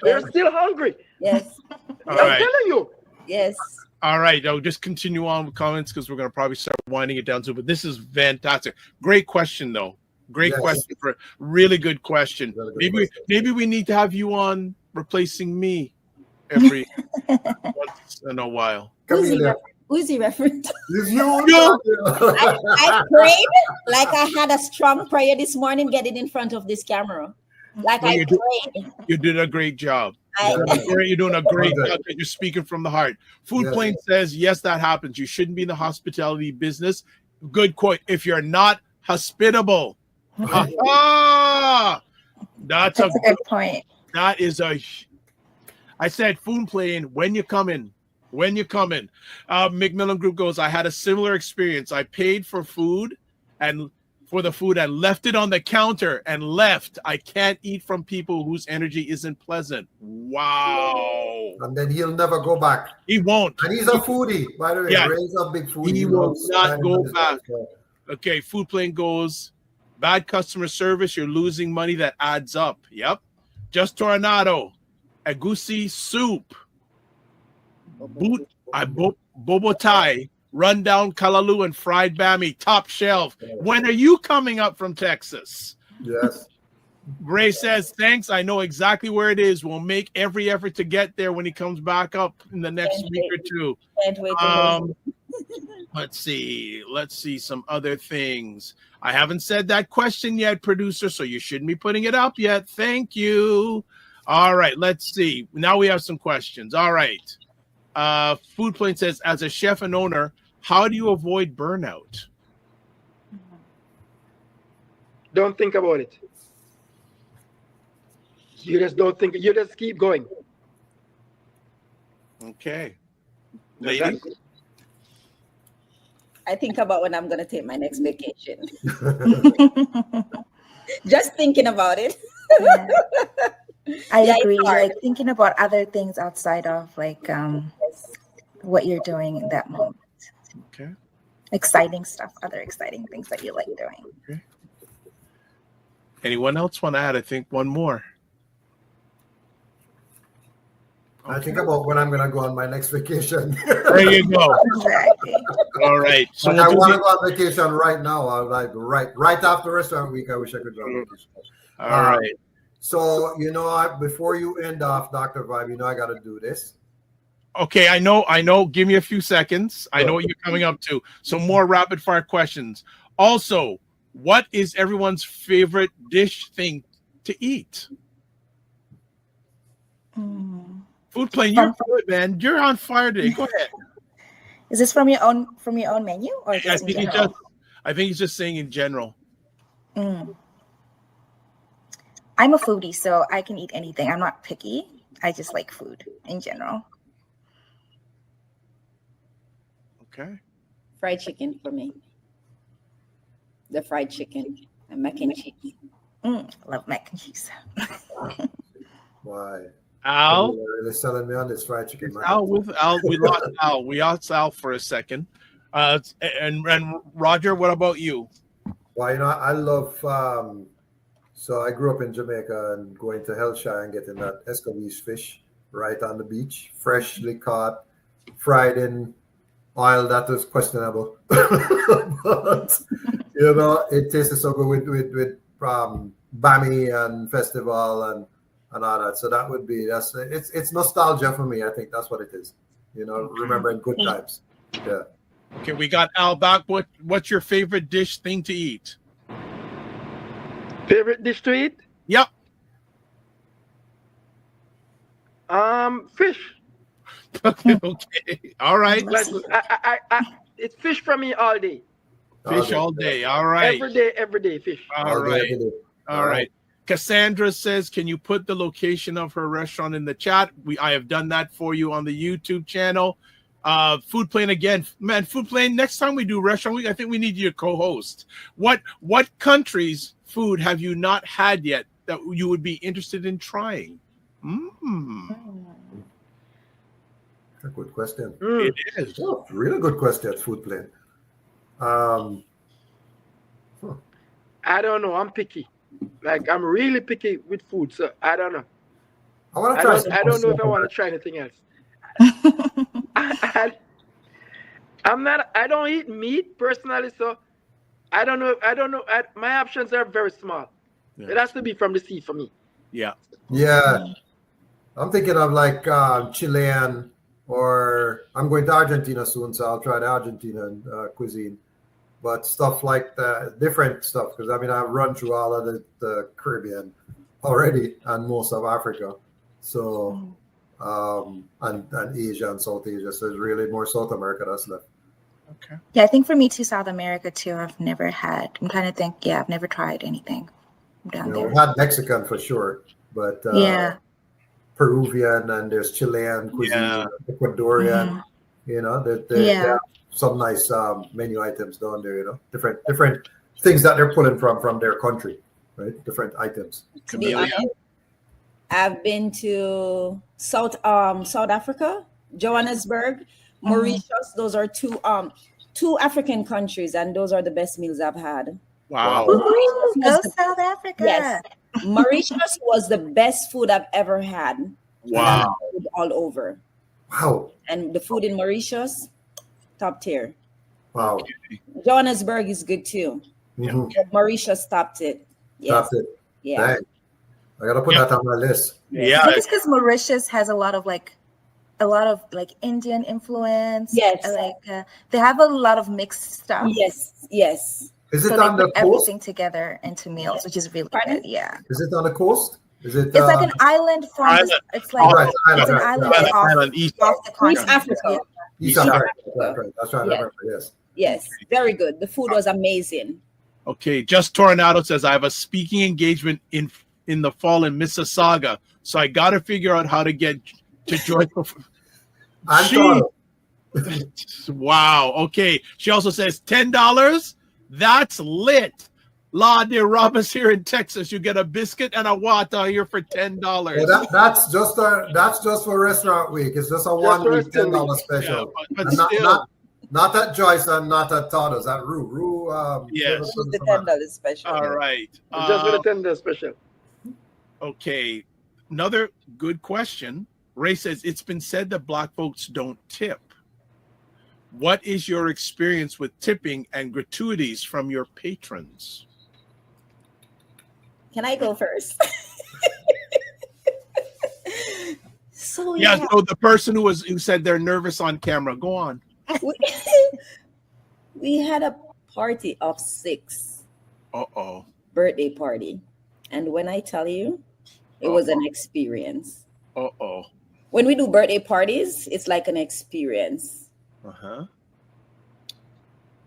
They're still hungry. Yes. I'm telling you. Yes. All right. I'll just continue on with comments because we're going to probably start winding it down too. But this is fantastic. Great question, though. Great question. For really good question. Maybe we need to have you on replacing me every once in a while. Who's he referring to? You. I prayed like I had a strong prayer this morning getting in front of this camera. Like I prayed. You did a great job. You're doing a great job. You're speaking from the heart. Food Plane says, yes, that happens. You shouldn't be in the hospitality business. Good quote. If you're not hospitable. That's a good point. That is I said, Food Plane, when you come in. McMillan Group goes, I had a similar experience. I paid for the food and left it on the counter and left. I can't eat from people whose energy isn't pleasant. Wow. And then he'll never go back. He won't. And he's a foodie, by the way. Yeah. Ray's a big foodie. He will not go back. Okay, Food Plane goes, bad customer service. You're losing money that adds up. Yep. Just Tornado. Agusi soup. Bobo Thai, rundown Kalalu, and fried bami, top shelf. When are you coming up from Texas? Yes. Ray says, thanks. I know exactly where it is. We'll make every effort to get there when he comes back up in the next week or two. Can't wait Let's see some other things. I haven't said that question yet, producer, so you shouldn't be putting it up yet. Thank you. All right, let's see. Now we have some questions. All right. Food Plane says, as a chef and owner, how do you avoid burnout? Don't think about it. You just don't think. You just keep going. Okay. Ladies? I think about when I'm going to take my next vacation. Just thinking about it. Yeah. I agree. Like thinking about other things outside of like what you're doing in that moment. Okay. Exciting stuff, other exciting things that you like doing. Okay. Anyone else want to add? I think one more. I think about when I'm going to go on my next vacation. There you go. Exactly. All right. So I want to go on vacation right now. I like right after restaurant week. I wish I could go on vacation. All right. So, before you end off, Dr. Vibe, I got to do this. Okay, I know. Give me a few seconds. I know what you're coming up to. So more rapid fire questions. Also, what is everyone's favorite dish thing to eat? Food Plane, you're good, man. You're on fire today. Go ahead. Is this from your own menu or just in general? I think he's just saying in general. I'm a foodie, so I can eat anything. I'm not picky. I just like food in general. Okay. Fried chicken for me. The fried chicken and mac and cheese. Love mac and cheese. Why? Al? They're really selling me on this fried chicken. We lost Al. We lost Al for a second. And Roger, what about you? Well, I love. So I grew up in Jamaica and going to Hellshire and getting that escovitch fish right on the beach, freshly caught, fried in oil that was questionable, but it tasted so good with Bami and Festival and all that. So that would be it's nostalgia for me. I think that's what it is. Remembering good times. Yeah. Okay, we got Al back. What's your favorite dish thing to eat? Favorite dish to eat? Yep. Fish. Okay. All right. Like it's fish for me all day. Fish all day. All right. Every day fish. All right. Cassandra says, can you put the location of her restaurant in the chat? I have done that for you on the YouTube channel. Food Plane again, man. Food Plane. Next time we do Restaurant Week, I think we need you to co-host. What countries' food have you not had yet that you would be interested in trying? A good question. It is. Oh, really good question, Food Plane. I don't know. I'm picky. Like I'm really picky with food, so I don't know. I don't know if I want to try anything else. I'm not. I don't eat meat personally, so I don't know. My options are very small. Yeah. It has to be from the sea for me. Yeah. I'm thinking of like Chilean, or I'm going to Argentina soon, so I'll try the Argentinian cuisine. But stuff like that, different stuff, because I've run through all of the Caribbean already and most of Africa. So and Asia and South Asia. So there's really more South America that's left. Okay. Yeah, I think for me too, South America too. I've never I've never tried anything down there. We've had Mexican for sure, but Peruvian, and there's Chilean cuisine, Ecuadorian. They have some nice menu items down there. Different things that they're pulling from their country, right? Different items. To be honest, I've been to South Africa, Johannesburg, Mauritius. Those are two African countries, and those are the best meals I've had. Wow. Go South Africa. Yes. Mauritius was the best food I've ever had. Wow. All over. Wow. And the food in Mauritius, top tier. Wow. Johannesburg is good too. Mm-hmm. Mauritius topped it. Yes. Topped it. Yeah. Dang. I gotta put that on my list. Yeah. I think it's because Mauritius has a lot of Indian influence. Yes. They have a lot of mixed stuff. Yes. Is it so on they the put coast? everything together into meals, which is really good. Yeah. Is it on the coast? Is it? It's like an island from. It's like it's an island off the continent. East Africa. East Africa. Right. That's right. I remember. Yes. Yes. Very good. The food was amazing. Okay. Just Tornado says I have a speaking engagement in the fall in Mississauga, so I got to figure out how to get to joyful. Wow. Okay. She also says $10. That's lit. La de Robas here in Texas. You get a biscuit and a wata here for $10. Well, that's just for Restaurant Week. It's just a 1 week $10 special. Yeah, but still. Not at Joyce and not at Toddles. At Rue. Yes. The $10 special. All right. Just for the $10 special. Okay. Another good question. Ray says it's been said that Black folks don't tip. What is your experience with tipping and gratuities from your patrons? Can I go first? So So the person who said they're nervous on camera, go on. We had a party of 6. Birthday party. And when I tell you, it was an experience. When we do birthday parties, it's like an experience.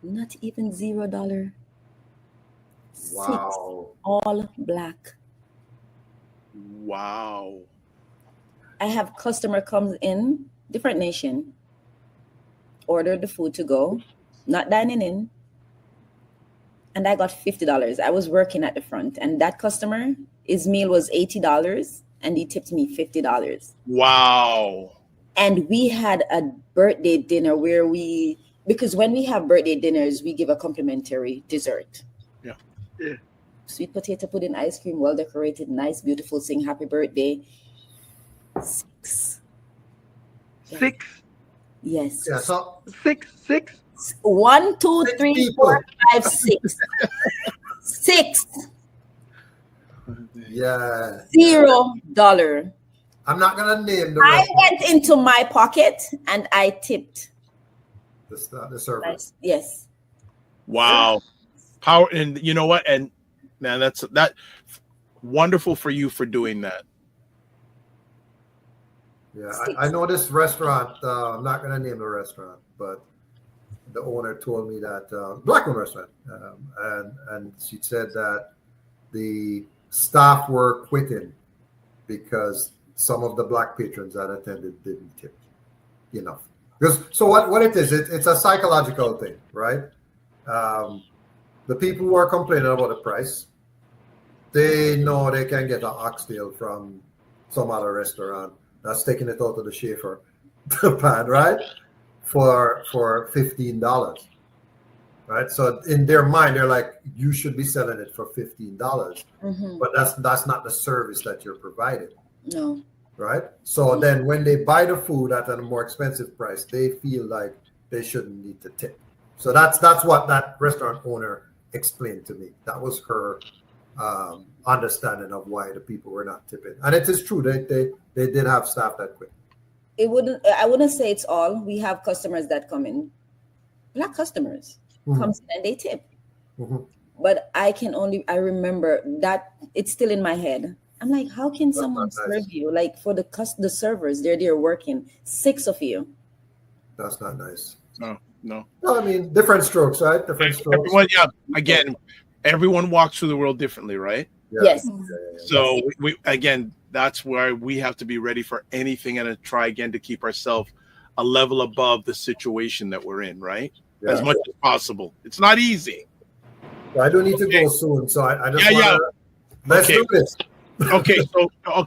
Not even $0. Wow. 6, all black. Wow. I have customer comes in, different nation, ordered the food to go, not dining in, and I got $50. I was working at the front, and that customer, his meal was $80, and he tipped me $50. Wow. And we had a birthday dinner where because when we have birthday dinners, we give a complimentary dessert. Yeah. Sweet potato pudding, ice cream, well decorated, nice, beautiful, sing happy birthday. 6. 6? Yes. Yeah, so 6. 1, 2, 6 3, people. 4, 5, 6. 6. Yeah. $0. I'm not gonna name the I restaurant. went into my pocket and I tipped. The server. Yes. Wow. Power. And you know what? And man, that's wonderful for you for doing that. Yeah, I know this restaurant. I'm not gonna name the restaurant, but the owner told me that black-owned restaurant, and she said that the staff were quitting because some of the black patrons that attended didn't tip enough. So what it is, it's a psychological thing, right? The people who are complaining about the price, they know they can get an oxtail from some other restaurant that's taking it out of the Schaefer pan, right? For $15, right? So in their mind, they're like, you should be selling it for $15, but that's not the service that you're providing. No. Right? So then when they buy the food at a more expensive price, they feel like they shouldn't need to tip. So that's what that restaurant owner explained to me. That was her understanding of why the people were not tipping. And it is true, they did have staff that quit. I wouldn't say it's all. We have customers that come in, black customers comes in and they tip. But I remember that it's still in my head. I'm like, how can someone serve you? Like for the servers, they're there working, 6 of you. That's not nice. No. I mean, different strokes, right? Different strokes. Everyone, again, everyone walks through the world differently, right? Yeah. Yes. So we again, that's where we have to be ready for anything and try again to keep ourselves a level above the situation that we're in, right? Yeah. As much as possible. It's not easy. I do need to go soon, so I just want to let's do this. Okay,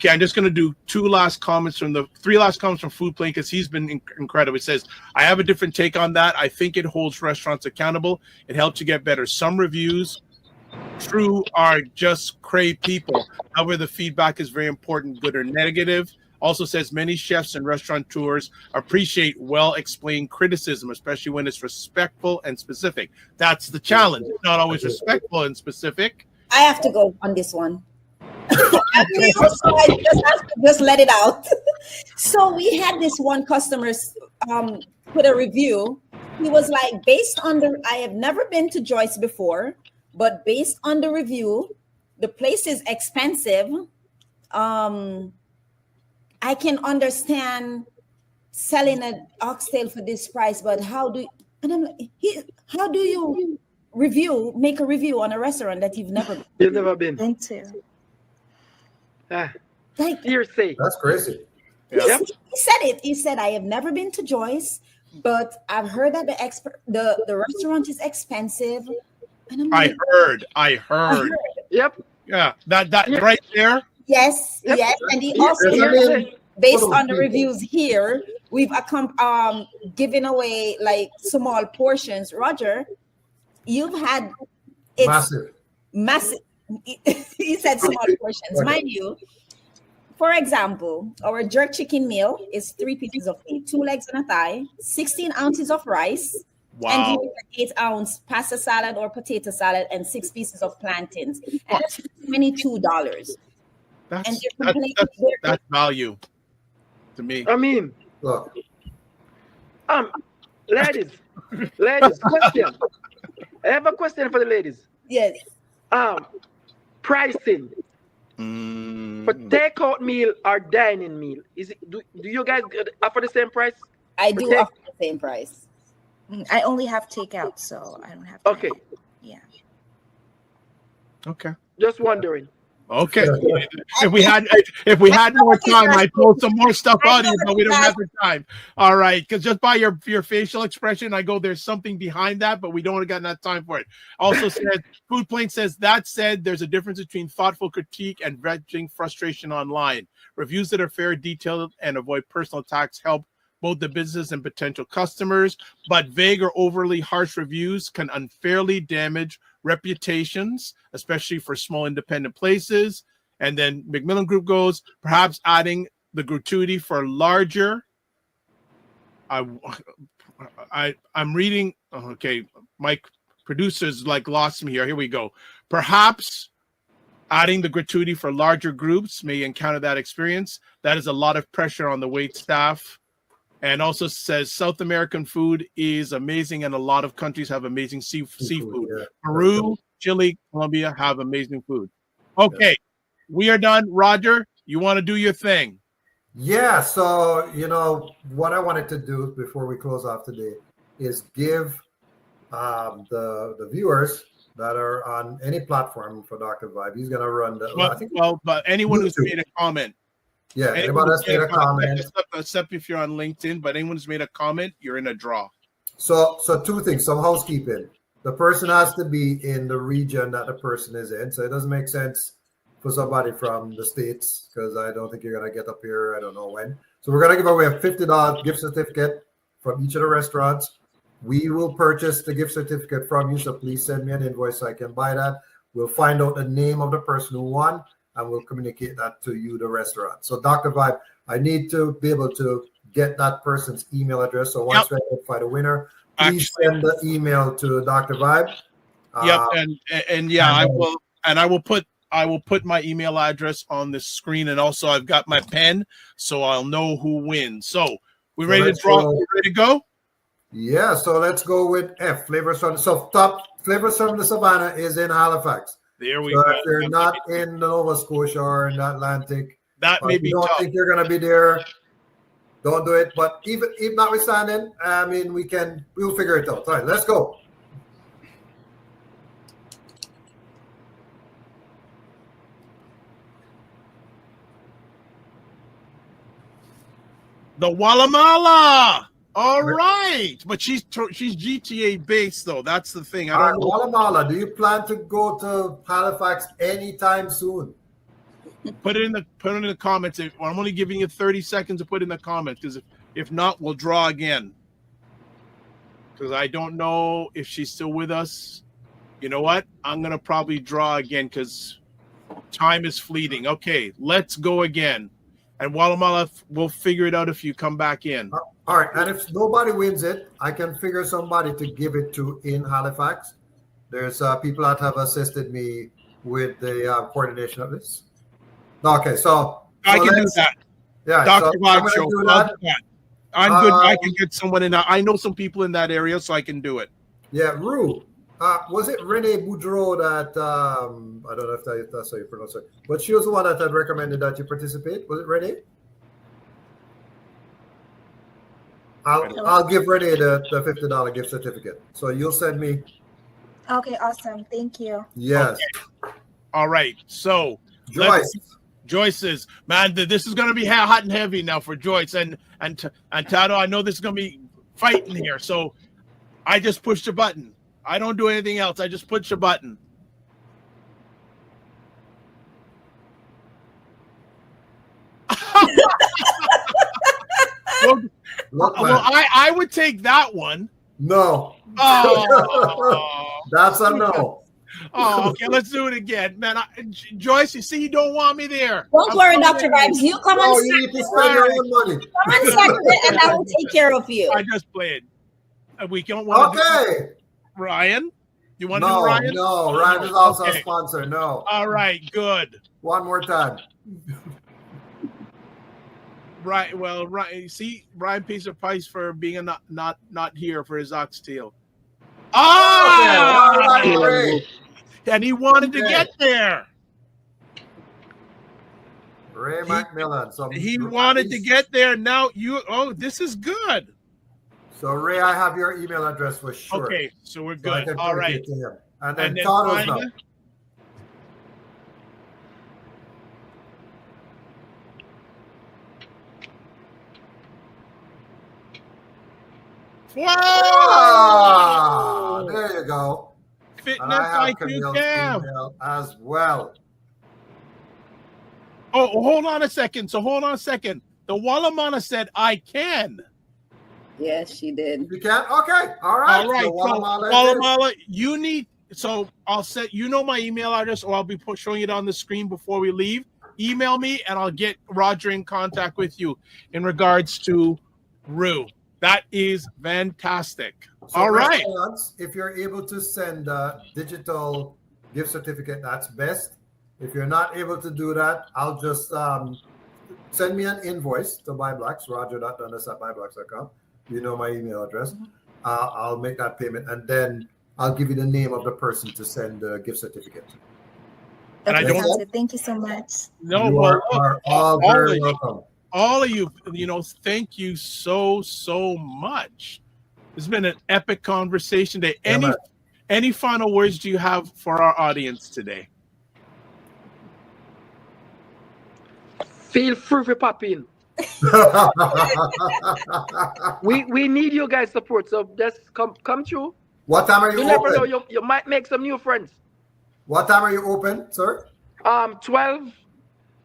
I'm just going to do 3 last comments from Food Plane because he's been incredible. It says, I have a different take on that. I think it holds restaurants accountable. It helps you get better. Some reviews, true, are just crave people. However, the feedback is very important, good or negative. Also says many chefs and restaurateurs appreciate well-explained criticism, especially when it's respectful and specific. That's the challenge. It's not always respectful and specific. I have to go on this one. So I just let it out. So we had this one customer put a review. He was like, I have never been to Joyce before, but based on the review, the place is expensive. I can understand selling an oxtail for this price, but how do you make a review on a restaurant that you've never been to? Like hearsay. That's crazy. He said it. He said, I have never been to Joyce, but I've heard that the restaurant is expensive. And I'm like, I heard. Yep. Yeah, that right there. Yes, Yep. Yes. And he also, based on the reviews here, we've given away like small portions. Roger, you've had massive. He said small portions. Mind you, for example, our jerk chicken meal is 3 pieces of meat, 2 legs and a thigh, 16 ounces of rice, and you get an 8-ounce pasta salad or potato salad and 6 pieces of plantains. And that's $22. That's value. to me. I mean, Look, ladies, question. I have a question for the ladies. Yes. Pricing for takeout meal or dining meal. Is it? Do you guys offer the same price? I do offer the same price. I only have takeout, so I don't have. Okay. Yeah. Okay. Just wondering. Okay. If we had more time, I'd pull some more stuff out of you, but we don't have the time. All right, because just by your facial expression, I go, there's something behind that, but we don't got enough time for it. Also said, Food Plane says, that said, there's a difference between thoughtful critique and venting frustration online. Reviews that are fair, detailed, and avoid personal attacks help both the business and potential customers, but vague or overly harsh reviews can unfairly damage reputations, especially for small independent places. And then McMillan Group goes, perhaps adding the gratuity for larger. I'm reading. Okay, my producers like lost me here. Here we go. Perhaps adding the gratuity for larger groups may encounter that experience. That is a lot of pressure on the wait staff. And also says South American food is amazing, and a lot of countries have amazing seafood. Yeah. Peru, Chile, Colombia have amazing food. Okay, we are done. Roger, you want to do your thing? Yeah. So what I wanted to do before we close off today is give the viewers that are on any platform for Dr. Vibe. He's gonna run the. But anyone who's made a comment. Yeah, anybody that's made a comment. Except if you're on LinkedIn, but anyone who's made a comment, you're in a draw. So two things, some housekeeping. The person has to be in the region that the person is in. So it doesn't make sense for somebody from the States, because I don't think you're going to get up here. I don't know when. So we're going to give away a $50 gift certificate from each of the restaurants. We will purchase the gift certificate from you. So please send me an invoice so I can buy that. We'll find out the name of the person who won, and we'll communicate that to you, the restaurant. So Dr. Vibe, I need to be able to get that person's email address. So once we identify the winner, please send the email to Dr. Vibe. I will put my email address on the screen, and also I've got my pen, so I'll know who wins. So we ready to draw? We ready to go? Yeah. So let's go with F. Flavors from the Savannah is in Halifax. There we go. go. If you're not in Nova Scotia or in the Atlantic, that may be tough. Don't think you're going to be there, don't do it. But even notwithstanding, I mean, we'll figure it out. All right, let's go. The Walamala. All right, but she's GTA based though. That's the thing. I don't know. Walamala, do you plan to go to Halifax anytime soon? Put it in the comments. I'm only giving you 30 seconds to put in the comments, because if not, we'll draw again. Because I don't know if she's still with us. You know what? I'm gonna probably draw again because time is fleeting. Okay, let's go again. And Walamala, we'll figure it out if you come back in. All right, and if nobody wins it, I can figure somebody to give it to in Halifax. There's people that have assisted me with the coordination of this. Okay, so I can do that. Yeah, Dr. Vibe Show. Do that. I'm good. I can get someone in. I know some people in that area, so I can do it. Yeah, Rue. Was it Renee Boudreau that I don't know if that's how you pronounce it, but she was the one that had recommended that you participate. Was it Renee? I'll give Renee the $50 gift certificate. So you'll send me. Okay, awesome. Thank you. Yes. Okay. All right. So Joyce says, man, this is going to be hot and heavy now for Joyce and Tato. I know this is going to be fighting here. So I just pushed a button. I don't do anything else. I just push a button. I would take that one. No. Oh. That's a no. Oh, okay. Let's do it again, man. Joyce, you see, you don't want me there. Don't worry, Dr. Vibes. You come on. You need to spend your own money. Come on, Saturday, and I will take care of you. I just played. We don't want to. Okay. Ryan, you want to do Ryan? No, Ryan is also a sponsor. No. All right, good. One more time. Right. Well, right. See, Ryan pays a price for being not here for his oxtail. All right, Ray. And he wanted to get there. Ray McMillan. He wanted to get there. Now this is good. So Ray, I have your email address for sure. Okay, so we're good. So all right. To him. And then Todd now. Wow! There you go. Fitness IQ email as well. Oh, hold on a second. The Walamana said I can. Yes, she did. You can? Okay. All right. All right. So Walamala, you need. So I'll set. You know my email address, or I'll be showing it on the screen before we leave. Email me, and I'll get Roger in contact with you in regards to Rue. That is fantastic. So all right. If you're able to send a digital gift certificate, that's best. If you're not able to do that, I'll just send me an invoice to BuyBlacks, roger.dundas@buyblacks.com. You know my email address. I'll make that payment, and then I'll give you the name of the person to send the gift certificate. Okay, thank you so much. No, you are all very welcome. All of you, thank you so much. It's been an epic conversation today. Any final words do you have for our audience today? Feel free to pop in. we need you guys' support, so just come through. What time are you open? You never know, you might make some new friends. What time are you open, sir? 12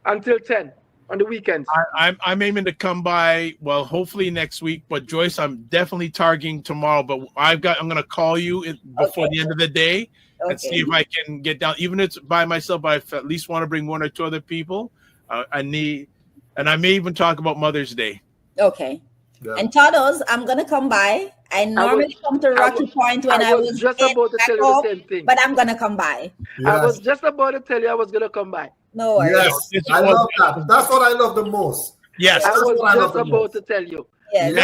until 10 on the weekends. I'm aiming to come by, well, hopefully next week, but Joyce, I'm definitely targeting tomorrow, but I'm going to call you before the end of the day and see if I can get down, even if it's by myself, but I at least want to bring one or two other people. And I may even talk about Mother's Day. Okay. Yeah. And Todos, I'm gonna come by. I normally come to Rocky Point when I was just about to tell you the same thing. But I'm gonna come by. Yes. I was just about to tell you I was gonna come by. No worries. Yes, I love that. That's what I love the most. Yes, I was just about to tell you. Yes.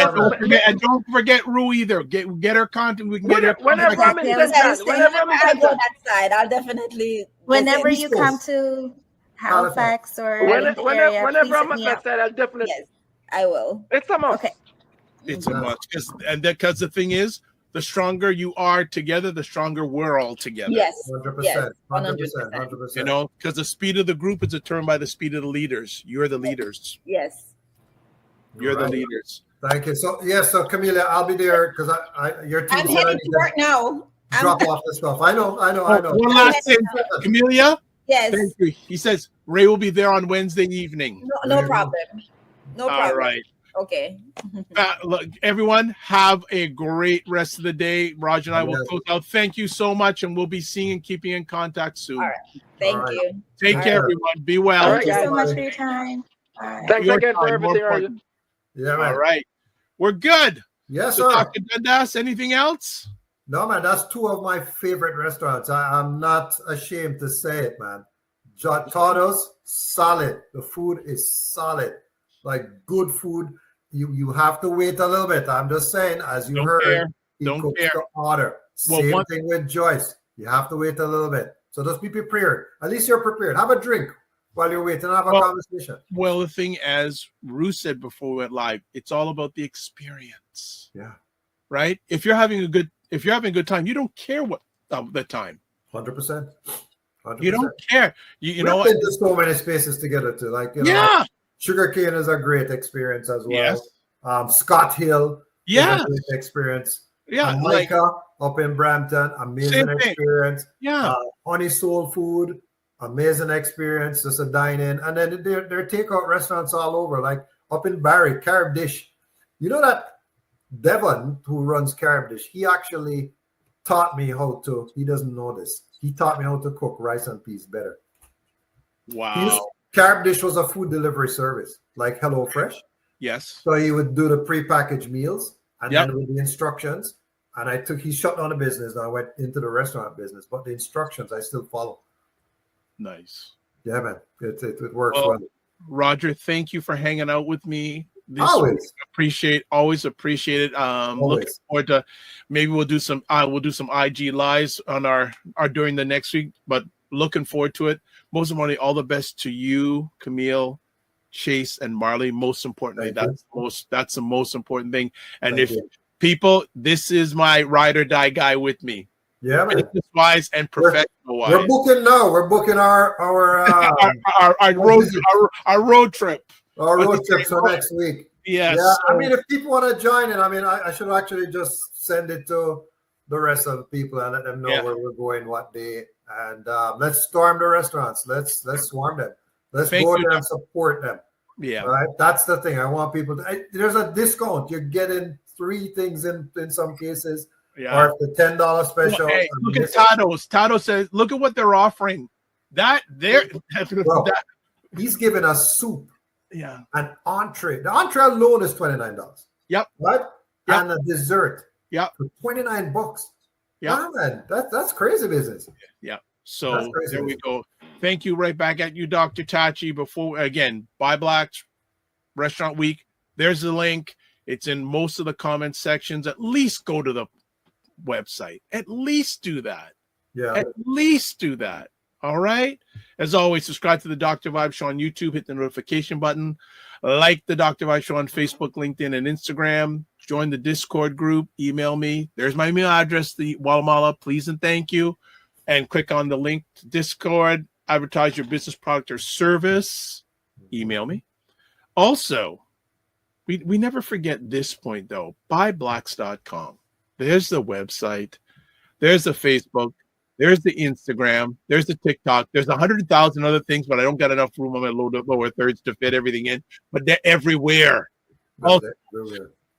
And don't forget Rue either. Get her content. We can get her. Whenever I'm in I go that side, I'll definitely. Whenever you come to Halifax or whenever I'm at that side, I'll definitely. Yes, I will. It's a must. Okay. It's a must, because the thing is, the stronger you are together, the stronger we're all together. Yes, 100%, 100%. You know, because the speed of the group is determined by the speed of the leaders. You're the leaders. Yes, you're the leaders. Thank you. So so Camelia, I'll be there because your team. I'm heading to work now. Drop off the stuff. I know. One last thing, Camelia. Yes. Thank you. He says Ray will be there on Wednesday evening. No problem. No problem. All right. Okay. Look, everyone, have a great rest of the day. Roger and I will close out. Thank you so much, and we'll be seeing and keeping in contact soon. All right. Thank you. Take care, everyone. Be well. Thank you so much for your time. Thanks again for everything. Yeah, man. All right. We're good. Yes, so sir. Dr. Dundas, anything else? No, man. That's two of my favorite restaurants. I'm not ashamed to say it, man. Todos, solid. The food is solid. Like good food. You have to wait a little bit. I'm just saying, as you heard, he cooks the order. Same thing with Joyce. You have to wait a little bit. So just be prepared. At least you're prepared. Have a drink while you're waiting. Have a conversation. Well, the thing, as Rue said before we went live, it's all about the experience. Yeah. Right? If you're having a good time, you don't care what the time. 100%. You don't care. You know what? There's so many spaces together too. Like, you know, Sugarcane is a great experience as well. Yes. Scott Hill is a great experience. Yeah. Micah up in Brampton, amazing experience. Yeah. Honey Soul Food, amazing experience. Just a dine-in. And then there are takeout restaurants all over, like up in Barrie, Carib Dish. You know that Devon, who runs Carib Dish, he actually taught me he doesn't know this. He taught me how to cook rice and peas better. Wow. Carib Dish was a food delivery service, like HelloFresh. Yes. So he would do the prepackaged meals and then with the instructions. And he shut down the business and I went into the restaurant business. But the instructions I still follow. Nice. Yeah, man. It works well. Roger, thank you for hanging out with me. Always appreciate it. Looking forward to maybe we'll do some IG lives on our during the next week, but looking forward to it. Most importantly, all the best to you, Camille, Chase, and Marley. Most importantly, that's the most important thing. And people, this is my ride or die guy with me. Yeah, man. Business wise and professional wise. We're booking now. We're booking our road trip. Our road trip for next week. Yes. Yeah. I mean, if people want to join in, I mean, I should actually just send it to the rest of the people and let them know where we're going, what day, and let's storm the restaurants. Let's swarm them. Let's go there and support them. Yeah. Right. That's the thing. I want people to. There's a discount. You're getting 3 things in some cases. Yeah. Or the $10 special. Hey, look at Tados. Tados says, look at what they're offering. He's giving us soup. Yeah. An entree. The entree alone is $29. Yep. Right? Yep. And a dessert. Yep. For $29. Yeah. Man, that's crazy business. Yeah. So there we go. Thank you. Right back at you, Dr. Tachi. Before again, Buy Blacks Restaurant Week. There's the link. It's in most of the comment sections. At least go to the website. At least do that. Yeah. At least do that. All right. As always, subscribe to the Dr. Vibe Show on YouTube. Hit the notification button. Like the Dr. Vibe Show on Facebook, LinkedIn, and Instagram. Join the Discord group. Email me. There's my email address, the Walamala. Please and thank you. And click on the link to Discord. Advertise your business, product, or service. Email me. Also, we never forget this point, though. Buyblacks.com. There's the website. There's the Facebook. There's the Instagram. There's the TikTok. There's 100,000 other things, but I don't got enough room on my lower thirds to fit everything in. But they're everywhere. Also,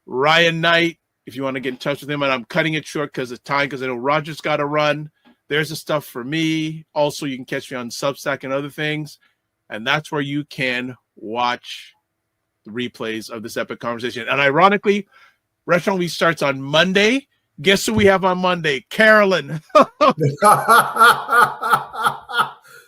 Ryan Knight, if you want to get in touch with him, and I'm cutting it short because of time, because I know Roger's got to run. There's the stuff for me. Also, you can catch me on Substack and other things. And that's where you can watch the replays of this epic conversation. And ironically, Restaurant Week starts on Monday. Guess who we have on Monday? Carolyn.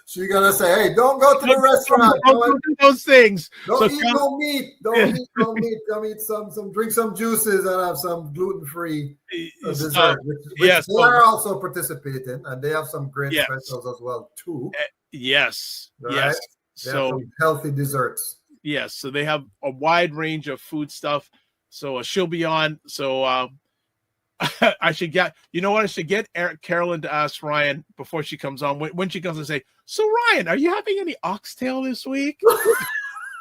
So you're gonna say, "Hey, don't go to the restaurant. Don't do those things. Don't eat no meat. Don't eat no meat. Come eat some. Drink some juices and have some gluten-free dessert." Which they are also participating, and they have some great specials as well too. Yes. Right? Yes. They have some healthy desserts. Yes. So they have a wide range of food stuff. So she'll be on. So I should get, you know what? I should get Carolyn to ask Ryan before she comes on. When she comes and say, "So Ryan, are you having any oxtail this week?"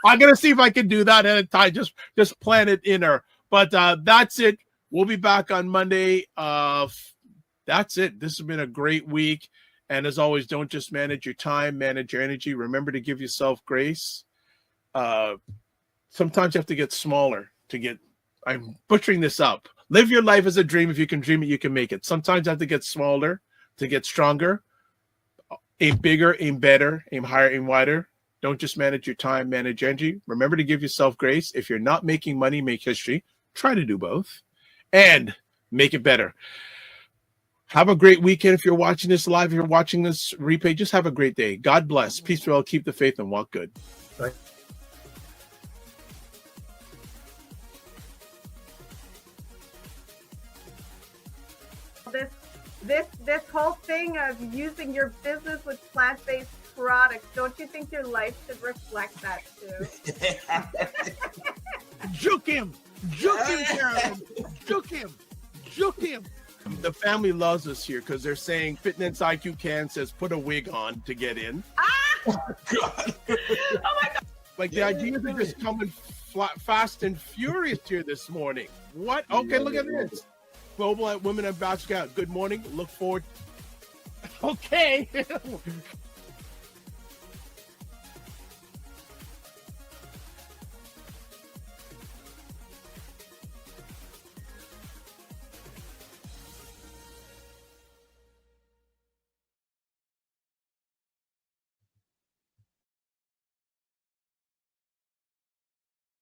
I'm gonna see if I can do that at a time. Just plan it in her. But that's it. We'll be back on Monday. That's it. This has been a great week. And as always, don't just manage your time, manage your energy. Remember to give yourself grace. Sometimes you have to get smaller to get. I'm butchering this up. Live your life as a dream. If you can dream it, you can make it. Sometimes you have to get smaller to get stronger. Aim bigger, aim better, aim higher, aim wider. Don't just manage your time, manage energy. Remember to give yourself grace. If you're not making money, make history. Try to do both. And make it better. Have a great weekend. If you're watching this live, if you're watching this replay, just have a great day. God bless. Peace well. Keep the faith and walk good. Right. This whole thing of using your business with plant-based products, don't you think your life should reflect that too? Juke him, Carolyn. Juke him. The family loves us here because they're saying Fitness IQ Can says put a wig on to get in. Oh God! Oh my God! Like the ideas are just coming fast and furious here this morning. What? Okay, look at this. Global Women Ambassador. Good morning. Look forward. Okay.